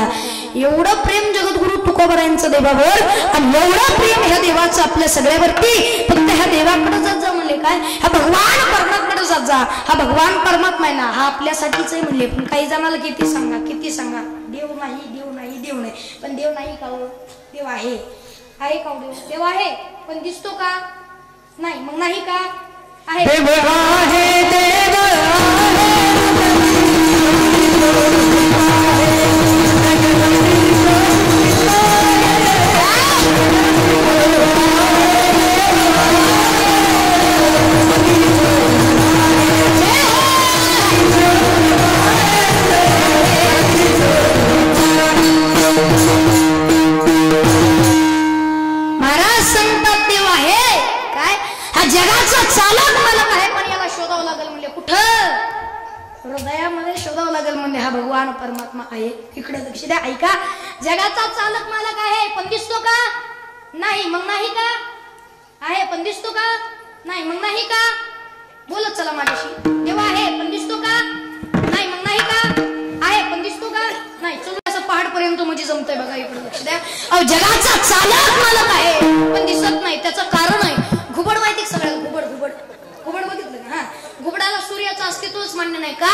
एवढं प्रेम जगद्गुरु तुकोबारायांचं देवावर, आणि एवढं प्रेम ह्या देवाचं आपल्या सगळ्यावरती. फक्त ह्या देवाकडे जात जा म्हणले, काय ह्या भगवान परमात्म्याकडे जात जा. हा भगवान परमात्मा आहे ना, हा आपल्यासाठीच आहे म्हणले. पण काही जणांना किती सांगा देव नाही देव नाही देव नाही, पण देव नाही का? देव आहे का? देव आहे पण दिसतो का? नाही. मग नाही का? आहे. देव आहे, देव जगाचा चालक मालक आहे, पण याला शोधावं लागेल म्हणजे कुठं? हृदयामध्ये शोधावं लागेल म्हणजे हा भगवान परमात्मा आहे. इकडे लक्ष द्या ऐका. जगाचा चालक मालक आहे, पण दिसतो का? नाही. मग नाही का? आहे पण दिसतो का? नाही. मग नाही का? बोलत चला माझ्याशी. देव आहे पण दिसतो का? नाही. मग नाही का? आहे पण दिसतो का? नाही. चल असं पहाड पर्यंत म्हणजे जमतंय बघा. इकडे लक्ष द्या. जगाचा चालक मालक आहे पण दिसत नाही. त्याचं कारण आहे घुबड. माहिती सगळ्याला घुबड बघितलं का? घुबडाला सूर्याचं अस्तित्वच मान्य नाही का?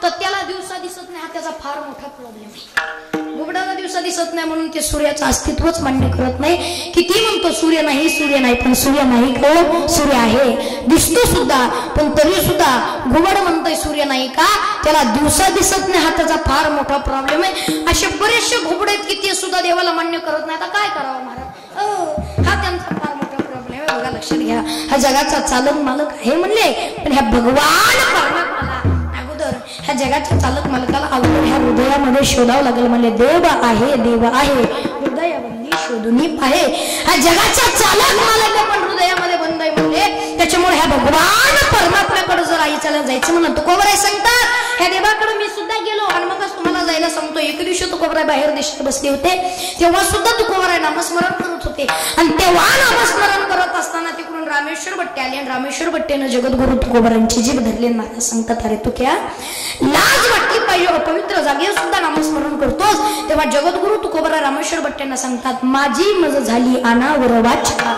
तर त्याला दिवसा दिसत नाही, हा त्याचा फार मोठा प्रॉब्लेम आहे. घुबडाला दिवसा दिसत नाही म्हणून ते सूर्याचं अस्तित्वच मान्य करत नाही. किती म्हणतो सूर्य नाही, पण सूर्य नाही को सूर्य आहे, दिसतो सुद्धा. पण तरी सुद्धा घुबड म्हणतोय सूर्य नाही का? त्याला दिवसा दिसत नाही, हा त्याचा फार मोठा प्रॉब्लेम आहे. असे बरेचसे घुबड आहेत की ते सुद्धा देवाला मान्य करत नाही. आता काय करावं महाराज? हा त्यांचा फार मोठा प्रॉब्लेम आहे बघा. लक्षात घ्या, हा जगाचा चालक मालक आहे म्हणले, पण ह्या भगवान परमात्म्याला अगोदर ह्या जगाच्या चालक मालकाला अगोदर ह्या हृदयामध्ये शोधावं लागेल म्हणले. देव आहे हृदयामध्ये शोधून पाहे. हा जगाचा चालक मालक पण हृदयामध्ये बंद आहे म्हणले. त्याच्यामुळे ह्या भगवान परमात्म्याकडे जर आईच्याला जायचं म्हणून तुकोबाराय सांगतात, ह्या देवाकडे मी सुद्धा गेलो. आणि मगच तुम्हाला जायला सांगतो. एक दिवशी तुकोबाराय बाहेर देशात बसले होते, तेव्हा सुद्धा तुकोबाराय नामस्मरण करत होते. आणि तेव्हा नामस्मरण करत असताना तिकडून रामेश्वर भट्टे आले. आणि रामेश्वर भट्टेनं जगद्गुरु तुकोबारायांची जीभ धरली. महाराज सांगतात, अरे तू क्या लाज वाटली पाहिजे, पवित्र जागेवर सुद्धा नामस्मरण करतोस. तेव्हा जगद्गुरु तुकोबाराय रामेश्वर भट्टेंना सांगतात, माझी मज झाली अनावर वाचा.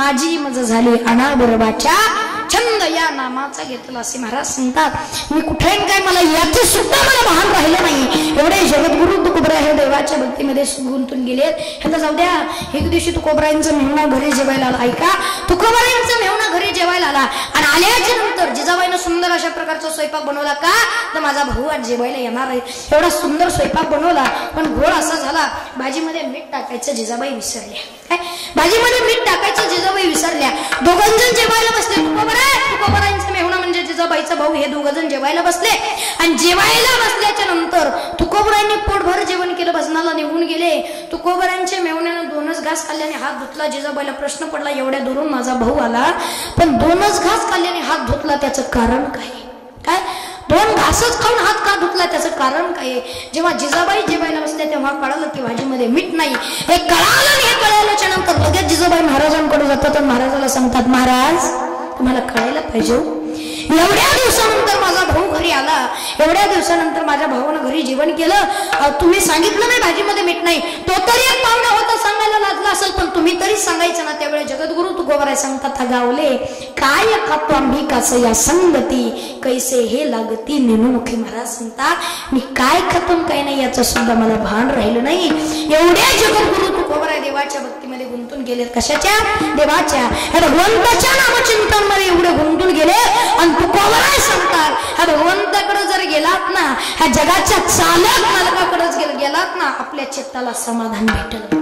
माझी मज झाली अनाबरोबाच्या छंद या नामाचा घेतला असे महाराज सांगतात. मी कुठे काय मला याचे सुद्धा मला भान राहिलं नाही. एवढे जगद्गुरु तुकोबरा हे देवाच्या भक्तीमध्ये गुंतून गेलेत. ह्याला जाऊ द्या. एक दिवशी तुकोबरायांचा मेहुणा घरी जेवायला आला. ऐका, तुकोबरायांचा मेहुणा घरी जेवायला आला आणि आल्याच्या नंतर जिजाबाईनं सुंदर अशा प्रकारचा स्वयंपाक बनवला. का तर माझा भाऊ आज जेवायला येणार आहे. एवढा सुंदर स्वयंपाक बनवला, पण घोळ असा झाला भाजीमध्ये मीठ टाकायचं जिजाबाई विसरल्या. काय भाजीमध्ये मीठ टाकायचं जिजाबाई विसरल्या. दोघंजण जेवायला बसले. तुकोबरायांचा मेहुणा म्हणजे जिजाबाईचा भाऊ हे दोघंजण जेवायला बसले आणि जेवायला बसल्याच्या नंतर तुकोबरायांनी पोटभर जेवण केलं, भजनाला निघून गेले. तुकोबरायांच्या मेहुण्यानं 2च घास खाल्ल्याने हात धुतला. जिजाबाईला प्रश्न पडला, एवढ्या दुरून माझा भाऊ आला पण 2च घास खाल्ल्याने हात धुतला, त्याचं कारण काय? काय 2 घासच खाऊन हात का धुतला, त्याचं कारण काय? जेव्हा जिजाबाई जेवायला बसल्या तेव्हा कळालं की भाजीमध्ये मीठ नाही. हे कळालं आणि हे कळाल्याच्या नंतर लगेच जिजाबाई महाराजांकडे जातात आणि महाराजाला सांगतात, महाराज तुम्हाला कळायला पाहिजे, एवढ्या दिवसानंतर माझा भाऊ घरी आला, एवढ्या दिवसानंतर माझ्या भावानं घरी जेवण केलं, तुम्ही सांगितलं नाही भाजीमध्ये मीठ नाही. तो तरी एक पाहुणा होता, सांगायला लाजला असेल, पण तुम्ही तरी सांगायचं ना. त्यावेळी जगद्गुरु तुकोबराय सांगतात, गावले काय खातो आम्ही कसं या संगती कैसे हे लागती नेनुमुखी. महाराज सांगतात, मी काय खातो काय नाही याचं सुद्धा मला भान राहिलं नाही. एवढ्या जगद्गुरु तुकोबराय देवाच्या भक्तीमध्ये गुंतून गेले. कशाच्या? देवाच्या भगवंताच्या नामचिंतन मध्ये एवढे गुंतून गेले. आणि तुकोबराय सांगतात, ह्या भगवंताकडे जर गेलात ना, ह्या जगाच्या चालक मालकाकडे गेलात ना, आपल्या चित्ताला समाधान भेटेल.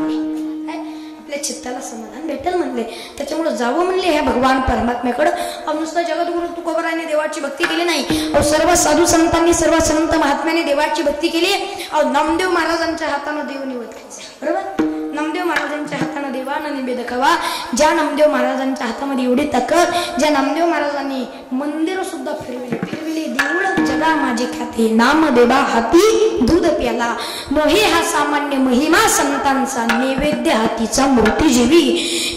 आपल्या चित्ताला समाधान भेटेल म्हणले. त्याच्यामुळे जावं म्हणले ह्या भगवान परमात्म्याकडे. नुसतं जगद्गुरु तुकोबरायाने देवाची भक्ती केली नाही, सर्व साधू संतांनी सर्व संत महात्म्याने देवाची भक्ती केली. नामदेव महाराजांच्या हातानं देव निवड खायचा. बरोबर, नामदेव महाराजांच्या हातानं देवानं निवेद खावा. ज्या नामदेव महाराजांच्या हातामध्ये एवढी ताकद, ज्या नामदेव महाराजांनी मंदिर सुद्धा फिरविले देऊळ जगा माझे ख्याती, नामदेवा हाती दूध प्याला, मोहे हा सामान्य महिमा संतांचा, नैवेद्य हातीचा मूर्ती जीवी.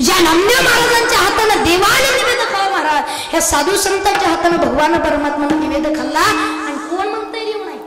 ज्या नामदेव महाराजांच्या हातानं देवाने निवेद खावा महाराज, ह्या साधू संतांच्या हातानं भगवान परमात्म्याने निवेद खाल्ला. आणि कोण म्हणतंय देव नाही?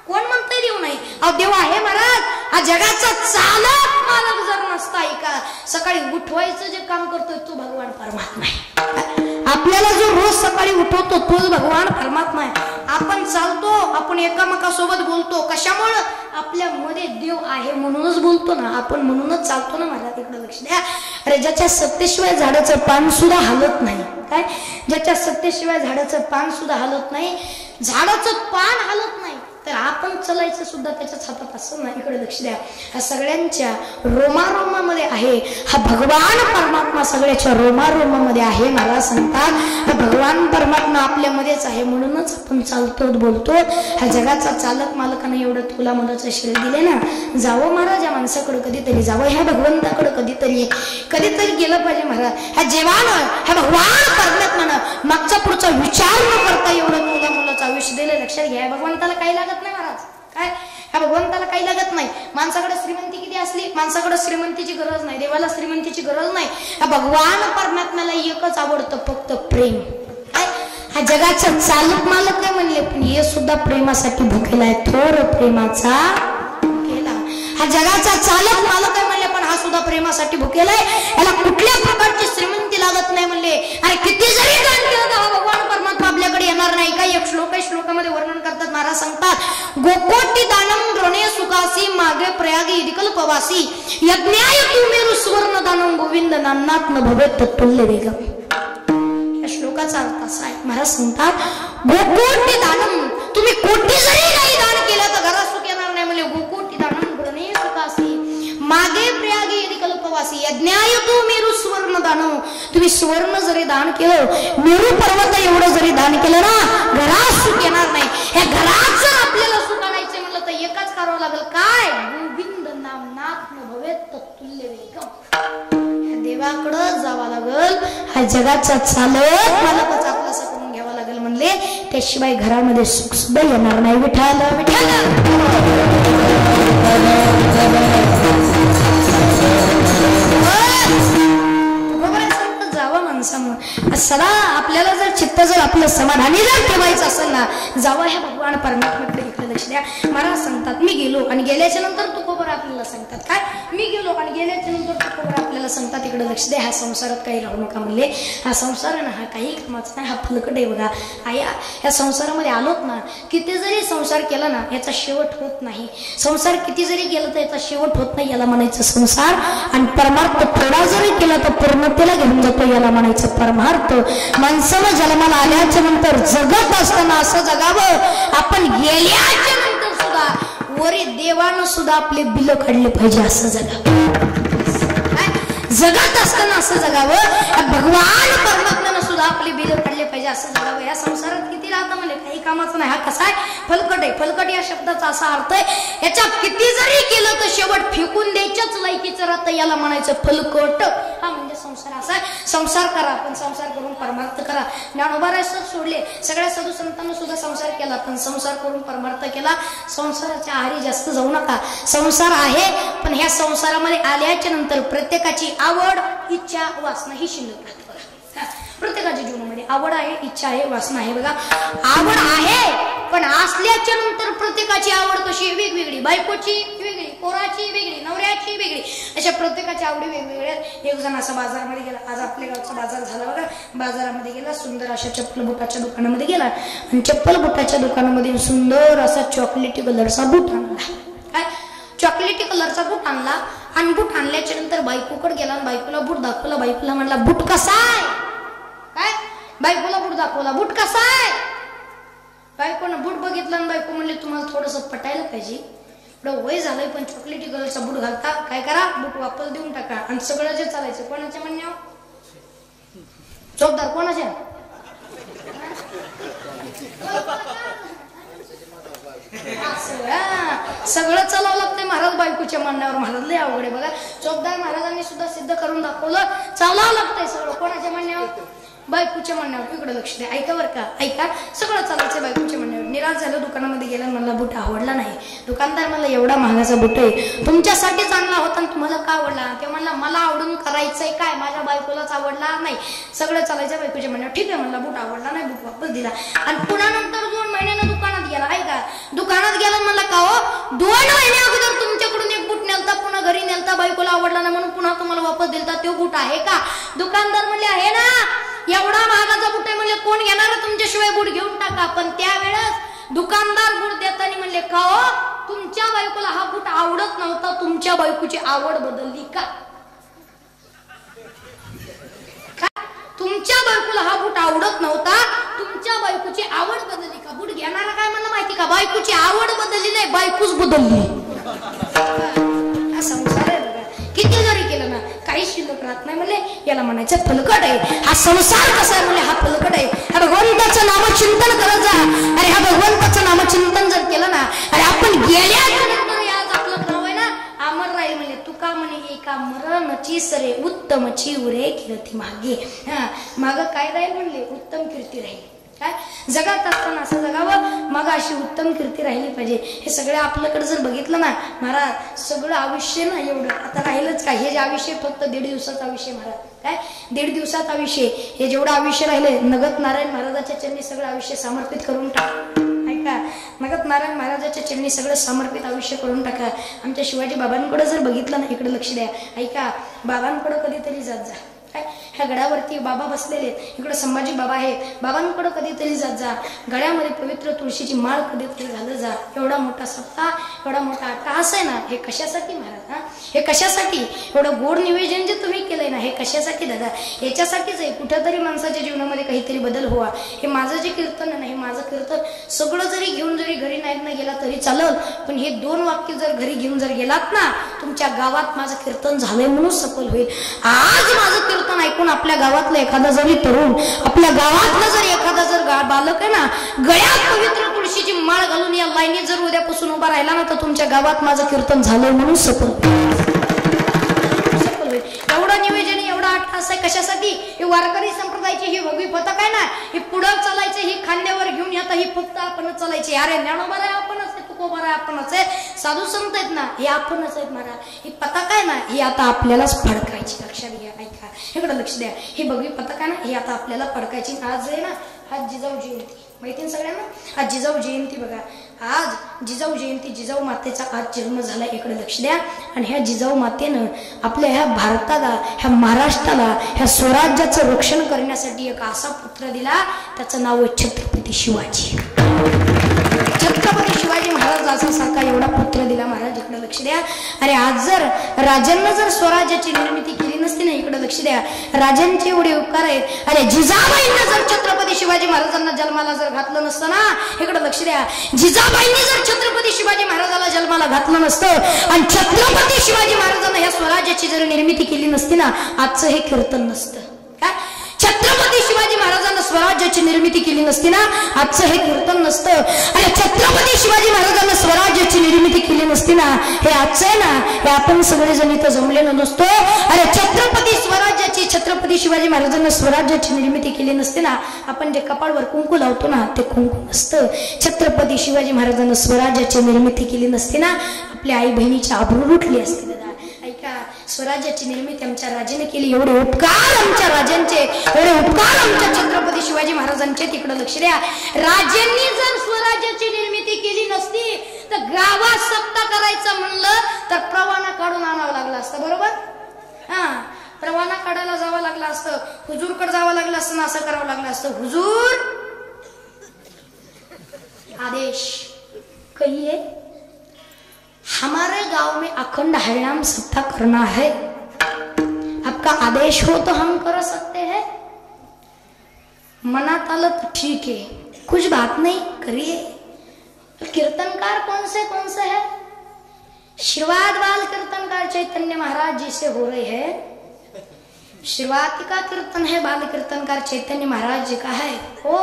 कोण म्हणतंय देव नाही? देव आहे महाराज. हा जगाचा चालक मालक जर नसता, ऐका, सकाळी उठवायचं जे काम करतोय तो भगवान परमात्मा आहे. आपल्याला जो रोज सकाळी उठवतो तोच भगवान परमात्मा आहे. आपण चालतो, आपण एकामेकासोबत बोलतो, कशामुळे? आपल्या मध्ये देव आहे म्हणूनच बोलतो ना आपण, म्हणूनच चालतो ना महाराज. इकडे लक्ष द्या. अरे ज्याच्या सत्तेशिवाय झाडाचं पान सुद्धा हलत नाही. काय? ज्याच्या सत्तेशिवाय झाडाचं पान सुद्धा हलत नाही, झाडाचं पान हलत नाही, तर आपण चालायचं सुद्धा त्याच्याच हातात असं ना. इकडे लक्ष द्या. हा सगळ्यांच्या रोमारोमामध्ये आहे. हा भगवान परमात्मा सगळ्याच्या रोमारोमामध्ये आहे. मला सांगतात, हा भगवान परमात्मा आपल्यामध्येच आहे म्हणूनच आपण चालतो बोलतो. हा जगाचा चालक मालकाने एवढं तुला मलाचं शरीर दिले ना, जावं महाराज या माणसाकडे कधीतरी, जावं ह्या भगवंताकडे कधीतरी गेलं पाहिजे महाराज. ह्या जेवानं ह्या भगवान परमात्मानं मागचा पुढचा विचार न करता एवढं तुला मुलाचं आयुष्य दिले. लक्षात घ्या, भगवंताला काही लागत नाही महाराज. काय? ह्या भगवंताला काही लागत नाही. माणसाकडे श्रीमंती किती असली, माणसाकडे श्रीमंतीची गरज नाही, देवाला श्रीमंतीची गरज नाही. ह्या भगवान परमात्म्याला एकच आवडतं, फक्त प्रेम. काय? हा जगाचा चालक मालक काय म्हणले, पण हे सुद्धा प्रेमासाठी भुकेला आहे. थोर प्रेमाचा भुकेला. हा जगाचा चालक मालक काय म्हणले, पण हा सुद्धा प्रेमासाठी भुकेला आहे. याला कुठल्या प्रकारची श्रीमंती लागत नाही म्हणले. अरे किती जरी दान केलं तर हा भगवान परमात्मा आपल्याकडे येणार नाही. काय? एक श्लोक आहे, श्लोकामध्ये वर्णन करतात महाराज सांगतात, गोकोटी दानम रणे सुखासी मागे प्रयागी विकल्पवासी यज्ञाय तुमेरु सुवर्ण दानम गोविंद नामनाथ न भवेत तत्तुल्य वेगम. या श्लोकाचा अर्थ असा आहे, महाराज सांगतात, गोकोटी दानम, तुम्ही कोटी जरी नाही दान केलं तर घरात सुख येणार नाही म्हणजे. गोकोटी दानम रणे सुखासी मागे प्रयागी विकल्पवासी यज्ञाय तुमेरु सुवर्ण दानम, तुम्ही सुवर्ण जरी दान केलं, मेरू पर्वत एवढं जरी दान केलं ना, घरात सुख येणार नाही. या घरात जर आपल्याला सुख आणायचं म्हणलं तर एकच करावं लागेल. काय? गोविंद नामनाथ न भवेत तत्तुल्य वेगम. देवाकडं जावं लागल. हा जगाचा चालक मालकाचा आपलासा करून घ्यावा लागेल म्हणले, त्याशिवाय घरामध्ये सुख सुद्धा येणार नाही. विठाल जावं माणसानं सदा. आपल्याला जर चित्त जर आपलं समाधानी जर ठेवायचं असेल ना, जावं ह्या भगवान परमात्म्याकडे. इकडे लक्ष द्या. महाराज सांगतात, मी गेलो आणि गेल्याच्या नंतर तू तुकोबर आपल्याला सांगतात काय, मी गेलो आणि गेल्याच्या नंतर तुकोबर आपल्याला सांगतात इकडे लक्ष द्या, ह्या संसारात काही राहू नका म्हणले. हा संसार आहे ना हा काही कामाचा नाही, हा फलकट आहे बघा. ह्या संसारामध्ये आलोत ना, किती जरी संसार केला ना याचा शेवट होत नाही. संसार किती जरी केला तर याचा शेवट होत नाही, याला म्हणायचं संसार. आणि परमार्थ थोडा जरी केला तर पूर्णतेला घेऊन जातो, याला म्हणायचं परमार्थ. माणसानं जन्माला आल्याच्या नंतर जगत असताना असं जगावं, आपण गेल्याच्या नंतर सुद्धा वरी देवानं सुद्धा आपले बिल काढले पाहिजे असं जगावं. जगत असताना असं जगावं, भगवान परमात्म्यानं सुद्धा आपले बिल काढले पाहिजे असं जगावं. या संसारात किती राहतं म्हणजे काही कामाचं नाही. हा कसा आहे, फलकट आहे. फलकट या शब्दाचा असा अर्थ आहे, याच्यात किती जरी केलं तर शेवट फेकून द्यायच्याच लायकीचं राहतं, याला म्हणायचं फलकट. हा म्हणजे संसार असा आहे. संसार करा पण संसार करून परमार्थ करा. ज्ञानोबा सोडले, सगळ्या साधू संतांना सुद्धा संसार केला पण संसार करून परमार्थ केला. संसाराच्या आहारी जास्त जाऊ नका. संसार आहे पण ह्या संसारामध्ये आल्याच्या नंतर प्रत्येकाची आवड, इच्छा, वासना ही शिल्लक राहते बघा. प्रत्येकाच्या जीवनामध्ये आवड आहे, इच्छा आहे, वासना आहे बघा. आवड आहे पण असल्याच्या नंतर प्रत्येकाची आवड कशी वेगवेगळी, बायकोची वेगळी, पोराची वेगळी, नवऱ्याची वेगळी, अशा प्रत्येकाची आवडी वेगवेगळ्या. एक जण असा बाजारामध्ये गेला, आज आपल्या गावचा बाजार झाला बघा, बाजारामध्ये गेला, सुंदर अशा चप्पल बुटाच्या दुकानामध्ये गेला आणि चप्पल बुटाच्या दुकानामध्ये सुंदर असा चॉकलेटी कलरचा बूट आणला. काय, चॉकलेटी कलरचा बूट आणला आणि बूट आणल्याच्या नंतर बायकोकडे गेला आणि बायकोला बूट दाखवला. बायकोला म्हणला बूट कसा आहे, काय, बायकोला बूट दाखवला, बूट कसा आहे. बायकोनं बूट बघितला आणि बायको म्हणले तुम्हाला थोडस पटायला पाहिजे, एवढं वय झालंय पण चॉकलेटी कलरचा बूट घालता, काय करा बूट वापस देऊन टाका. आणि सगळं जे चालायचं कोणाच्या म्हणण्यावर, चौकदार कोणाच्या, सगळं चालावं लागतंय महाराज बायकोच्या म्हणण्यावर. महाराज लय अवघड आहे बघा. चौकदार महाराजांनी सुद्धा सिद्ध करून दाखवलं, चालावं लागतंय सगळं कोणाच्या म्हणण्यावर, बायकोच्या म्हणण्यावर. इकडे लक्ष द्या, ऐका बरं का, ऐका, सगळं चालायचं बायकोच्या म्हणण्यावर. निराश झालं, दुकानामध्ये गेला, मला बूट आवडला नाही. दुकानदार मला एवढा महागाचा बूट आहे, तुमच्यासाठीच आणला होता आणि तुम्हाला का आवडला. ते म्हणला मला आवडून करायचंय काय, माझ्या बायकोलाच आवडला नाही. सगळं चालायचं बायकोच्या म्हणण्यावर. ठीक आहे म्हणला, बूट आवडला नाही, बूट वापस दिला. आणि पुन्हा नंतर 2 महिन्यानं दुकानात गेला. ऐका, दुकानात गेला म्हणला का हो 2 महिने अगोदर तुमच्याकडून एक बूट नेलता, पुन्हा घरी नेलता, बायकोला आवडला नाही म्हणून पुन्हा तुम्हाला वापस दिलता, तो बूट आहे का. दुकानदार म्हणले आहे ना, एवढा महागाचा बूट आहे म्हणले कोण घेणार, तुमच्याशिवाय बूट घेऊन टाका. पण त्यावेळेस दुकानदार बूट देताना म्हणले का हो तुमच्या बायकोला हा बूट आवडत नव्हता, तुमच्या बायकोची आवड बदलली का. तुमच्या बायकोला हा बूट आवडत नव्हता, तुमच्या बायकोची आवड बदलली का. बूट घेणारा काय म्हणलं माहिती का, बायकोची आवड बदलली नाही, बायकोच बदलली. हा संसार आहे बघा, किती जरी केलं ना काही शिल्लक राहत नाही म्हणले, याला म्हणायचं फलकट आहे. हा संसार कसा आहे म्हणले, हा फलकट आहे. हा भगवंताचं नामचिंतन करत जा. अरे हा भगवंताचं नामचिंतन जर केलं ना, अरे आपण गेल्यानंतर याच आपलं नाव आहे ना अमर राहील म्हणले. तुका म्हणे एका मरणची सरे उत्तमची उरे कीर्ती मागे. हा माग काय राहील म्हणले, उत्तम कीर्ती राहील. काय, जगात असताना असं जगावं, मग अशी उत्तम कीर्ती राहिली पाहिजे. हे सगळं आपल्याकडे जर बघितलं ना महाराज, सगळं आयुष्य ना एवढं आता राहिलंच काय, हे जे आयुष्य फक्त 1.5 दिवसाचा आयुष्य महाराज. काय 1.5 दिवसाचा आयुष्य, हे जेवढं आयुष्य राहिले नगत नारायण महाराजाच्या चरणी सगळं आयुष्य समर्पित करून टाका. ऐका, नगत नारायण महाराजाच्या चरणी सगळं समर्पित आयुष्य करून टाका. आमच्या शिवाजी बाबांकडे जर बघितलं ना, इकडे लक्ष द्या. ऐका, बाबांकडे कधीतरी जात जा. ह्या गडावरती बाबा बसलेले, इकडे संभाजी बाबा आहे, बाबांकडे कधीतरी जात जा. गळ्यामध्ये पवित्र तुळशीची माळ कधीतरी घालत जा. एवढा मोठा सप्ताह, एवढा मोठा अट्टहास आहे ना, हे कशासाठी महाराज. हा हे कशासाठी, एवढं गोड निवेदन जे तुम्ही केलंय ना, हे कशासाठी दादा, याच्यासाठीच आहे. कुठेतरी माणसाच्या जीवनामध्ये काहीतरी बदल व्हावा. हे माझं जे कीर्तन आहे ना, हे माझं कीर्तन सगळं जरी घेऊन जरी घरी नाही गेला तरी चालल, पण हे 2 वाक्य जर घरी घेऊन जर गेलात ना, तुमच्या गावात माझं कीर्तन झालंय म्हणून सफल होईल. आज माझं कीर्तन ऐकून आपल्या गावातलं एखादा जरी तरुण, आपल्या गावातलं जर एखादा जर बालक आहे ना, गळ्यात पवित्र तुळशीची माळ घालून या लाईनीत जर उद्यापासून उभा राहिला ना, तर तुमच्या गावात माझं कीर्तन झालंय म्हणून सफल होईल. एवढं निवेदन, एवढा अट्टहास आहे कशासाठी. हे वारकरी संप्रदायाची ही भगवी पताक आहे ना, ही पुढं चालायचे, ही खांद्यावर घेऊन आता ही फक्त आपणच चालायची. अरे ज्ञानोबा आहे आपणच आहे, तुकोबा आहे आपणच आहे, साधू संत आहेत ना हे आपणच आहेत महाराज. ही पताक आहे ना, ही आता आपल्यालाच फडकायची. लक्षात घ्या, ऐका, इकडे लक्ष द्या. ही भगवी पताक आहे ना, ही आता आपल्याला फडकायची. आज आहे ना, आज जिजाऊ जयंती माहिती ना सगळ्यांना. आज जिजाऊ जयंती बघा, आज जिजाऊ जयंती, जिजाऊ मातेचा आज जन्म झाला, इकडे लक्ष द्या. आणि ह्या जिजाऊ मातेनं आपल्या ह्या भारताला, ह्या महाराष्ट्राला, ह्या स्वराज्याचं रक्षण करण्यासाठी एक असा पुत्र दिला, त्याचं नाव आहे छत्रपती शिवाजी. छत्रपती शिवाजी महाराजाचा सारखा एवढा पुत्र दिला महाराज, इकडे लक्ष द्या. अरे आज जर राजांना जर स्वराज्याची निर्मिती केली नसती ना, इकडे लक्ष द्या, राजांचे एवढे उपकार आहेत. अरे जिजाबाईंना जर छत्रपती शिवाजी महाराजांना जन्माला जर घातलं नसतं ना, इकडे लक्ष द्या, जिजाबाईंनी जर छत्रपती शिवाजी महाराजाला जन्माला घातलं नसतं आणि छत्रपती शिवाजी महाराजांना ह्या स्वराज्याची जर निर्मिती केली नसती ना, आजचं हे कीर्तन नसतं. काय छत्रपती शिवाजी महाराजांना स्वराज्याची निर्मिती केली नसती ना, आजचं हे कीर्तन नसतं. आणि छत्रपती शिवाजी महाराजांना स्वराज्याची निर्मिती केली नसती ना, हे आजचं आहे ना, हे आपण सगळेजण इथं जमलेलो नसतो. अरे छत्रपती शिवाजी महाराजांना स्वराज्याची निर्मिती केली नसते ना, आपण जे कपाळवर कुंकू लावतो ना, ते कुंकू नसतं. छत्रपती शिवाजी महाराजांना स्वराज्याची निर्मिती केली नसते ना, आपल्या आई बहिणीची आबरू लुटली असते. दादा ऐका, स्वराज्याची निर्मिती आमच्या राजाने केली, एवढे उपकार आमच्या राजांचे, एवढे उपकार आमच्या छत्रपती शिवाजी महाराजांचे. तिकडे लक्ष द्या, राजांनी जर स्वराज्याची निर्मिती केली नसती तर गावात सत्ता करायचं म्हणलं तर परवाना काढून आणावं लागलं असतं. बरोबर, हा, परवाना काढायला जावं लागलं असतं, हुजूरकडे जावं लागलं असतं, असं करावं लागलं असतं. हुजूर आदेश कहिए, हमारे गांव में अखंड हरिनाम सत्ता करना है, आपका आदेश हो तो हम कर सकते हैं. मनात आलं तो ठीक है, कुछ बात नहीं, करिए. कीर्तनकार कौन से है? आशीर्वाद बाल कीर्तनकार चैतन्य महाराज जी से हो रहे हैं. शुरुआत का कीर्तन है, बाल कीर्तनकार चैतन्य महाराज जी का है. ओ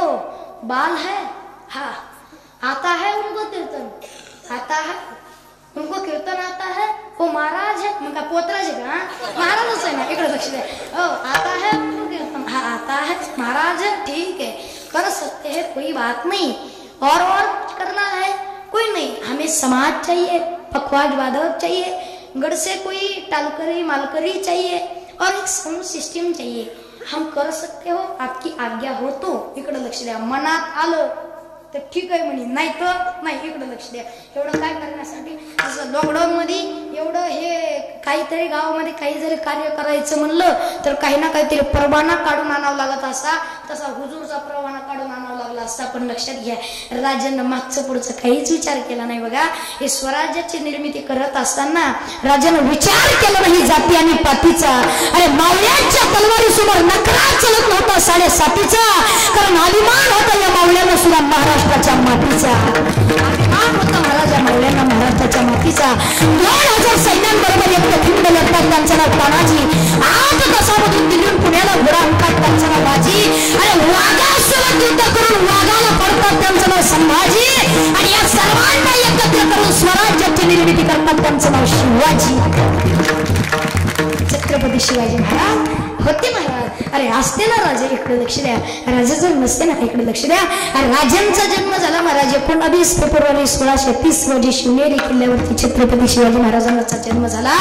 बाल है, हाँ आता है उनको कीर्तन, आता है उनको कीर्तन आता है. वो महाराज है, मग पोतराज है का? महाराजच आहे ना, इकडे लक्ष द्या. ओ आता है उनको कीर्तन, हाँ आता है, महाराज है, ठीक है, कर सकते हैं, कोई बात नहीं. और कुछ करना है? कोई नहीं, हमें समाज चाहिए, पखवाज वादक चाहिए, गढ़ से कोई टालकरी मालकरी चाहिए और एक साउंड सिस्टम चाहिए. हम कर सकते हो, आपकी आज्ञा हो तो. इकडे लक्ष द्या, मनात आलं तर ठीक आहे म्हणे, नाही तर नाही. इकडे लक्ष द्या, एवढं काय करण्यासाठी, जसं लॉकडाऊन मध्ये एवढं हे काहीतरी गावामध्ये काही जरी कार्य करायचं म्हणलं तर काही ना काहीतरी परवाना काढून आणावं लागत असा, तसा हुजूरचा परवाना काढून आणावं लागला असता. पण लक्षात घ्या, राजांना मागचं पुढचं काहीच विचार केला नाही. बघा, हे स्वराज्याची निर्मिती करत असताना राजानं विचार केला नाही जाती आणि पातीचा. अरे मावळ्यांच्या तलवारीसमोर नकरा चलत नव्हता 7.5चा, कारण अभिमान होता या मावळ्यांना सुद्धा महाराष्ट्राच्या मातीचा. अभिमान होता महाराजा मावळ्यांना महाराष्ट्राच्या मातीचा. 2000 सैन्यांबरोबर एक खिंड लढतात, त्यांचं नाव तानाजी. 8 तासामधून दिल्लीहून पुण्याला घोडा आणतात, त्यांचं नाव बाजी. आणि वाघासोबत युद्ध करून वाघाला पडतात, त्यांचं नाव संभाजी. आणि या सर्वांना एकत्र करून स्वराज्याची निर्मिती करतात, त्यांचं नाव शिवाजी. छत्रपती शिवाजी महाराज होते महाराज. अरे असते ना राजे, इकडे लक्ष द्या, राजा जर नसते ना, इकडे लक्ष द्या, राजांचा जन्म झाला महाराज 19 फेब्रुवारी 1630 रोजी शिवनेरी किल्ल्यावरती छत्रपती शिवाजी महाराजांचा जन्म झाला.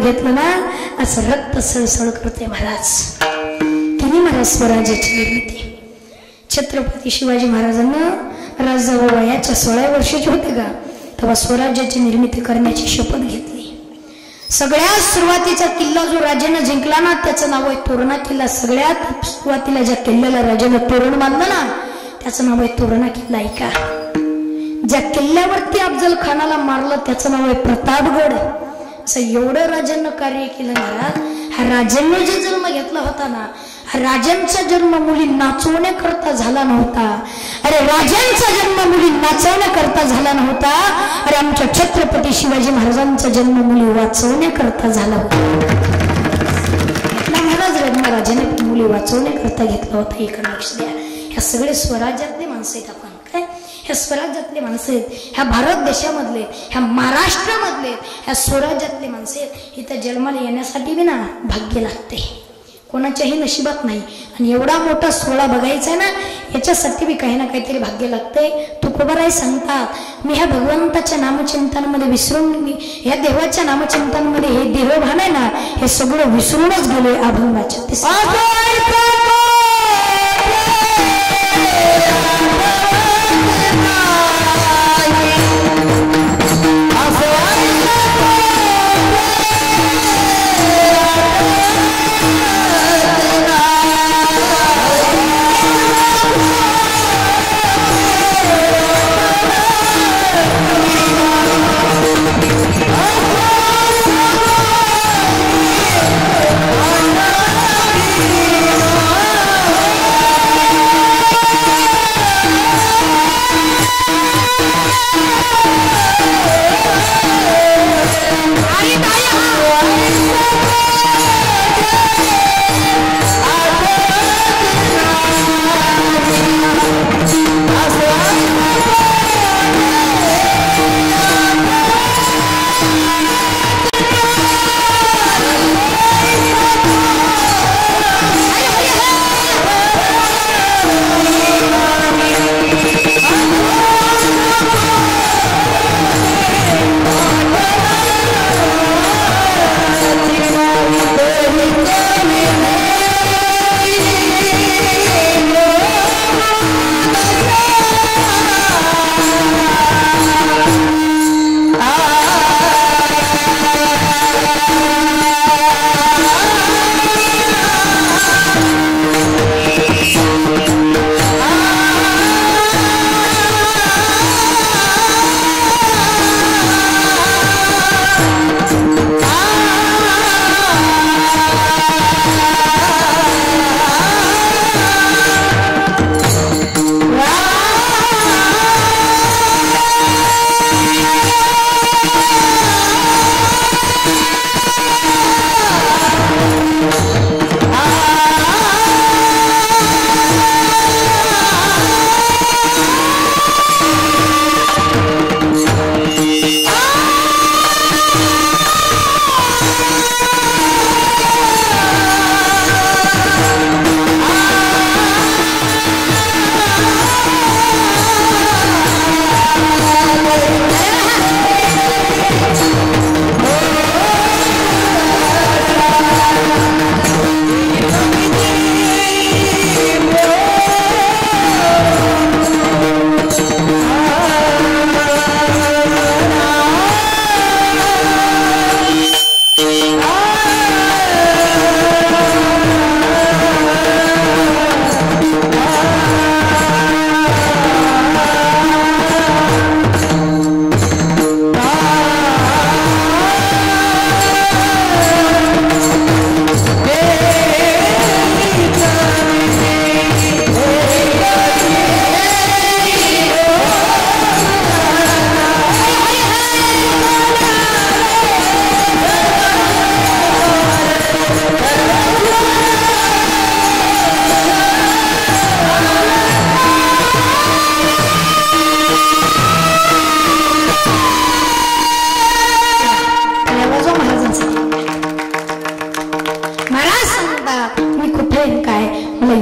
घेतलं ना असं रक्त सळसळ करते महाराज. तिने महाराज स्वराज्याची निर्मिती. छत्रपती शिवाजी महाराजांना राजाभाऊ वयाच्या 16 वर्षाचे होते का तेव्हा स्वराज्याची निर्मिती करण्याची शपथ घेतली. सगळ्यात सुरुवातीचा किल्ला जो राजाने जिंकला ना त्याचं नाव आहे तोरणा किल्ला. सगळ्यात सुरुवातीला ज्या किल्ल्याला राजाने तोरण बांधलं ना त्याचं नाव आहे तोरणा किल्ला. ऐका, ज्या किल्ल्यावरती अफजल खानाला मारलं त्याचं नाव आहे प्रतापगड. असं एवढं राजांना कार्य केलं महाराज. हा राजांनी जो जन्म घेतला होता ना हा राजांचा जन्म मुली नाचवण्याकरता झाला नव्हता. अरे राजांचा जन्म मुली नाचवण्याकरता झाला नव्हता. अरे आमच्या छत्रपती शिवाजी महाराजांचा जन्म मुली वाचवण्याकरता झाला होता. महाराज राजाने मुली वाचवण्याकरता घेतला होता. इकडे लक्ष द्या. ह्या सगळे स्वराज्यातले माणसं आहेत. आपण काय ह्या स्वराज्यातले माणसं आहेत. ह्या भारत देशामधले ह्या महाराष्ट्रामधले ह्या स्वराज्यातले माणसं आहेत. इथं जन्माला येण्यासाठी बी ना भाग्य लागते. कोणाच्याही नशिबात नाही. आणि एवढा मोठा सोहळा बघायचा आहे ना याच्यासाठी बी काही ना काहीतरी भाग्य लागते. तुकोबाराय सांगतात मी ह्या भगवंताच्या नामचिंतनामध्ये विसरून ह्या देवाच्या नामचिंतनामध्ये हे देहभान आहे ना हे सगळं विसरूनच गेले अभंगाच्या.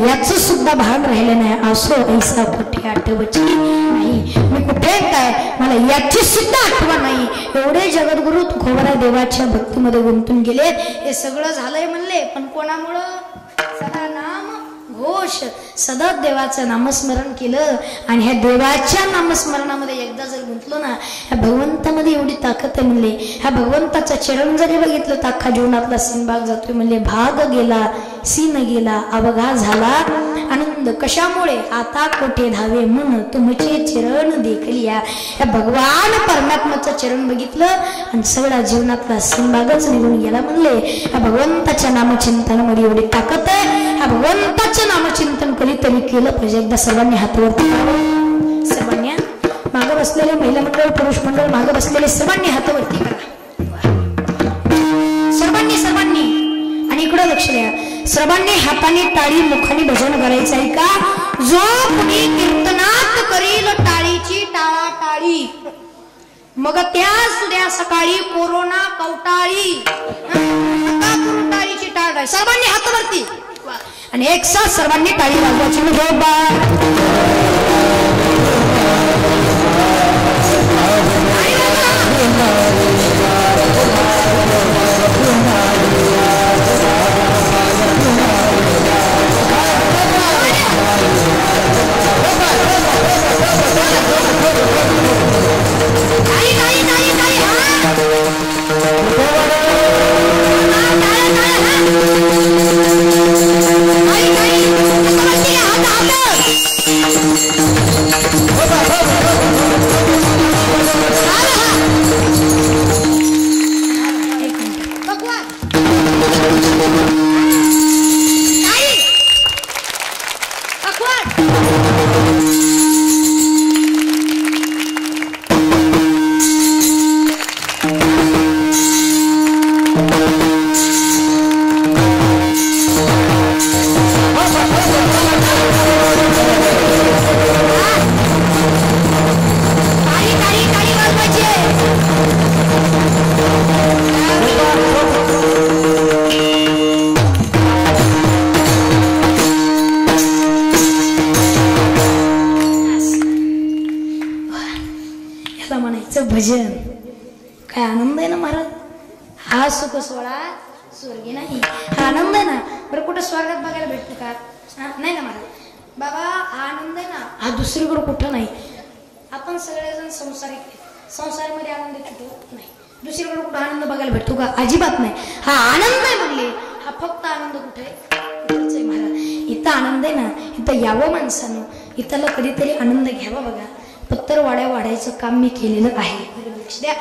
याच सुद्धा भाग राहिलं नाही. असो ऐसा पठे आठवची नाही. मी कुठे काय मला याची सुद्धा आठवण नाही. एवढे जगद्गुरु तुकोबराय देवाच्या भक्तीमध्ये गुंतून गेले. हे सगळं झालंय म्हणले, पण कोणामुळं? सदा नाम घोष, सदा देवाचं नामस्मरण केलं. आणि ह्या देवाच्या नामस्मरणामध्ये एकदा जर गुंतलो ना, ह्या भगवंतामध्ये एवढी ताकद आहे म्हणले. ह्या भगवंताचं चरण जरी बघितलं तर अख्खा जीवनातला सीनभाग जातोय म्हणले. भाग गेला सीन गेला अवघा झाला आनंद. कशामुळे? आता कोठे धावे मन तुमचे चरण देखलिया. ह्या भगवान परमात्माचं चरण बघितलं आणि सगळा जीवनातला सीनभागच निघून गेला म्हणले. ह्या भगवंताच्या नामचिंतनामध्ये एवढी ताकद आहे. ह्या भगवंताचं नामचिंतन कधीतरी केलं पाहिजे. एकदा सर्वांनी हातावरती करावं. सर्वांनी मागे बसलेले महिला मंडळ पुरुष मंडळ मागे बसलेले सर्वांनी हातावरती करा. सर्वांनी आणि इकडं लक्ष द्या. सर्वांनी हाताने टाळी मुखाने भजन करायचं आहे का? जो कुणी कीर्तनात करील टाळीची टाळाटाळी, मग त्या सुद्या सकाळी कोरोना कवटाळी. टाळीची टाळ. सर्वांनी हातावरती आणि एक साथ सर्वांनी टाळी वाजवायची. भजन काय आनंद आहे ना महाराज. हा सुख सोहळा स्वर्गी नाही. हा आनंद आहे ना. बरं कुठं स्वर्गात बघायला भेटतो का? नाही ना महाराज. बाबा हा आनंद आहे ना, हा दुसरीकडे कुठं नाही. आपण सगळेजण संसारामध्ये आनंद कुठं नाही. दुसरीकडे कुठं आनंद बघायला भेटतो का? अजिबात नाही. हा आनंद आहे म्हणले. हा फक्त आनंद कुठे आहे महाराज? इथं आनंद आहे ना. इथं यावं माणसानं, इथला कधीतरी आनंद घ्यावा. बघा पत्तरवाड्या वाढायचं काम मी केलेलं आहे. लक्ष द्या.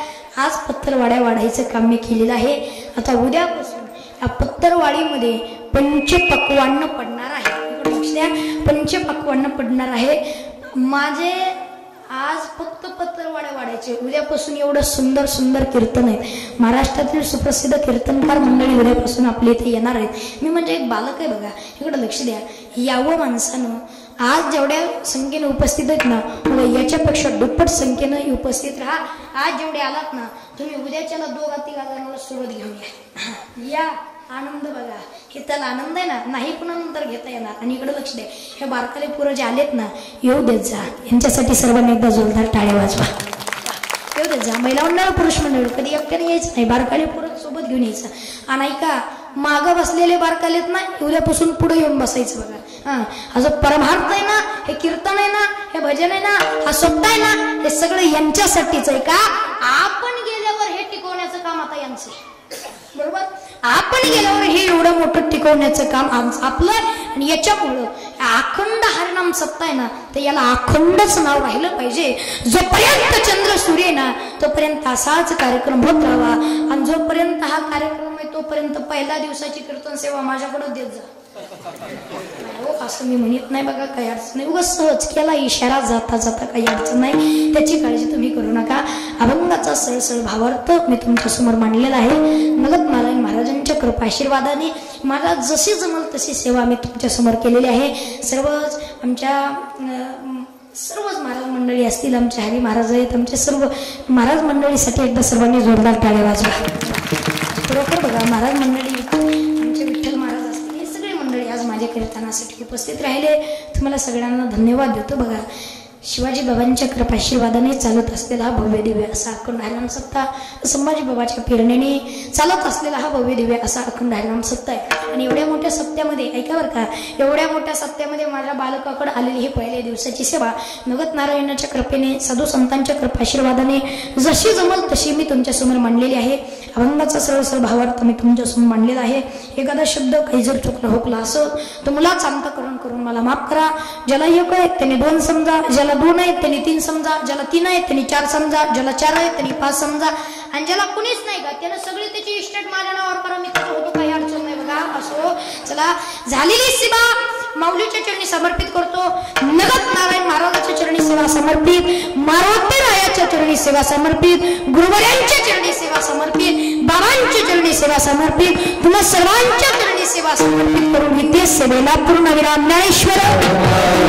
आज पत्तरवाड्या वाढायचं काम मी केलेलं आहे. आता उद्यापासून या पत्तरवाडीमध्ये पंचपक्वान्न पडणार आहे. लक्ष द्या. पंचपक्वान्न पडणार आहे. माझे आज फक्त पत्तरवाड्या वाढायचे. उद्यापासून एवढं सुंदर सुंदर कीर्तन आहेत. महाराष्ट्रातील सुप्रसिद्ध कीर्तनकार मंडळी उद्यापासून आपल्या इथे येणार आहेत. मी म्हणजे एक बालक आहे बघा. इकडं लक्ष द्या. यावं माणसानं. आज जेवढ्या संख्येने उपस्थित आहेत ना, याच्यापेक्षा दुप्पट संख्येनं उपस्थित राहा. आज जेवढे आलात ना, तुम्ही उद्याच्याला 2-3 जणांना सोबत घेऊन या. आनंद बघा. हे त्याला आनंद आहे ना, नाही पुन्हा नंतर घेता येणार. आणि इकडे लक्ष द्या. हे बारकाले पुरं जे आलेत ना, येऊ देत जा. यांच्यासाठी सर्वांनी एकदा जोरदार टाळ्या वाजवा. येऊ देत जा. महिला मंडळ पुरुष मंडळ कधी एकट्याने यायचं नाही. बारकाले पुरं सोबत घेऊन यायचं. आणि ऐका, मागं बसलेले बारकालेत ना, उद्यापासून पुढे येऊन बसायचं बघा. हा जो परमार्थ आहे ना, हे कीर्तन आहे ना, हे भजन आहे ना, हा शब्द आहे ना, हे सगळं यांच्यासाठीच आहे. का आपण गेल्यावर हे टिकवण्याचं काम आता यांचं आहे. बरोबर. आपण गेल्यावर हे एवढं मोठं टिकवण्याचं काम आपलं. आणि याच्यामुळं अखंड हरिनाम सत्ता आहे ना, तर याला अखंडच नाव राहिलं पाहिजे. जोपर्यंत चंद्र सूर्य ना, तोपर्यंत असाच कार्यक्रम होत राहावा. आणि जोपर्यंत हा कार्यक्रम आहे तोपर्यंत पहिल्या दिवसाची कीर्तन सेवा माझ्याकडे देत जा. असं मी म्हणत नाही बघा. काही अडचण नाही. उगाच सहज केला इशारा जाता जाता काही अडचण नाही. त्याची काळजी तुम्ही करू नका. अभंगाचा सळसळ भावार्थ मी तुमच्या समोर मांडलेला आहे. नगद नारायण महाराजांच्या कृपा आशीर्वादाने मला जशी जमल तशी सेवा मी तुमच्या समोर केलेली आहे. सर्वच महाराज मंडळी असतील, आमचे हरी महाराज आहेत, आमचे सर्व महाराज मंडळीसाठी एकदा सर्वांनी जोरदार टाळ्या वाजवा. खरोखर बघा, महाराज मंडळी आमचे विठ्ठल महाराज असतील, हे सगळे मंडळी आज माझ्या कीर्तनासाठी उपस्थित राहिले. तुम्हाला सगळ्यांना धन्यवाद देतो. बघा शिवाजी बाबांच्या कृपाशीर्वादाने चालत असलेला हा भव्य दिव्य असा अखंड हरिनाम सप्ताह, संभाजी बाबाच्या प्रेरणेने चालत असलेला हा भव्य दिव्य असा अखंड हरिनाम सप्ताह आहे. आणि एवढ्या मोठ्या सप्त्यामध्ये ऐका बरं का, एवढ्या मोठ्या सप्त्यामध्ये माझ्या बालकाकडे आलेली ही पहिल्या दिवसाची सेवा नगत नारायणाच्या कृपेने, साधू संतांच्या कृपाशीर्वादाने जशी जमल तशी मी तुमच्यासमोर मांडलेली आहे. अभंगाचा सरळ सरळ भावार्थ मी तुमच्यासमोर मांडलेला आहे. एखादा शब्द काही जर चुकला हुकला असं तर मुलाच अंतकरण करून मला माफ करा. ज्याला एक आहेत त्यांनी 2 समजा, ज्याला 2 आहेत त्यांनी 3 समजा, ज्याला 3 आहेत त्यांनी 4 समजा, ज्याला 4 आहेत त्यांनी 5 समजा, आणि ज्याला कुणीच नाही का त्यानं सगळी त्याची इस्टेट माझ्या नावावर करा. मी कसं होतो काही अडचण नाही बघा. असो चला, झालेली सेवा माऊलीच्या चरणी समर्पित करतो. नगत नारायण महाराजाच्या चरणी सेवा समर्पित, मारुती रायाच्या चरणी सेवा समर्पित, गुरुवर्यांच्या चरणी सेवा समर्पित, बाबांच्या चरणी सेवा समर्पित, तुम्हा सर्वांच्या चरणी सेवा समर्पित करून इथे सेवेला पूर्ण विराम. ज्ञानेश्वर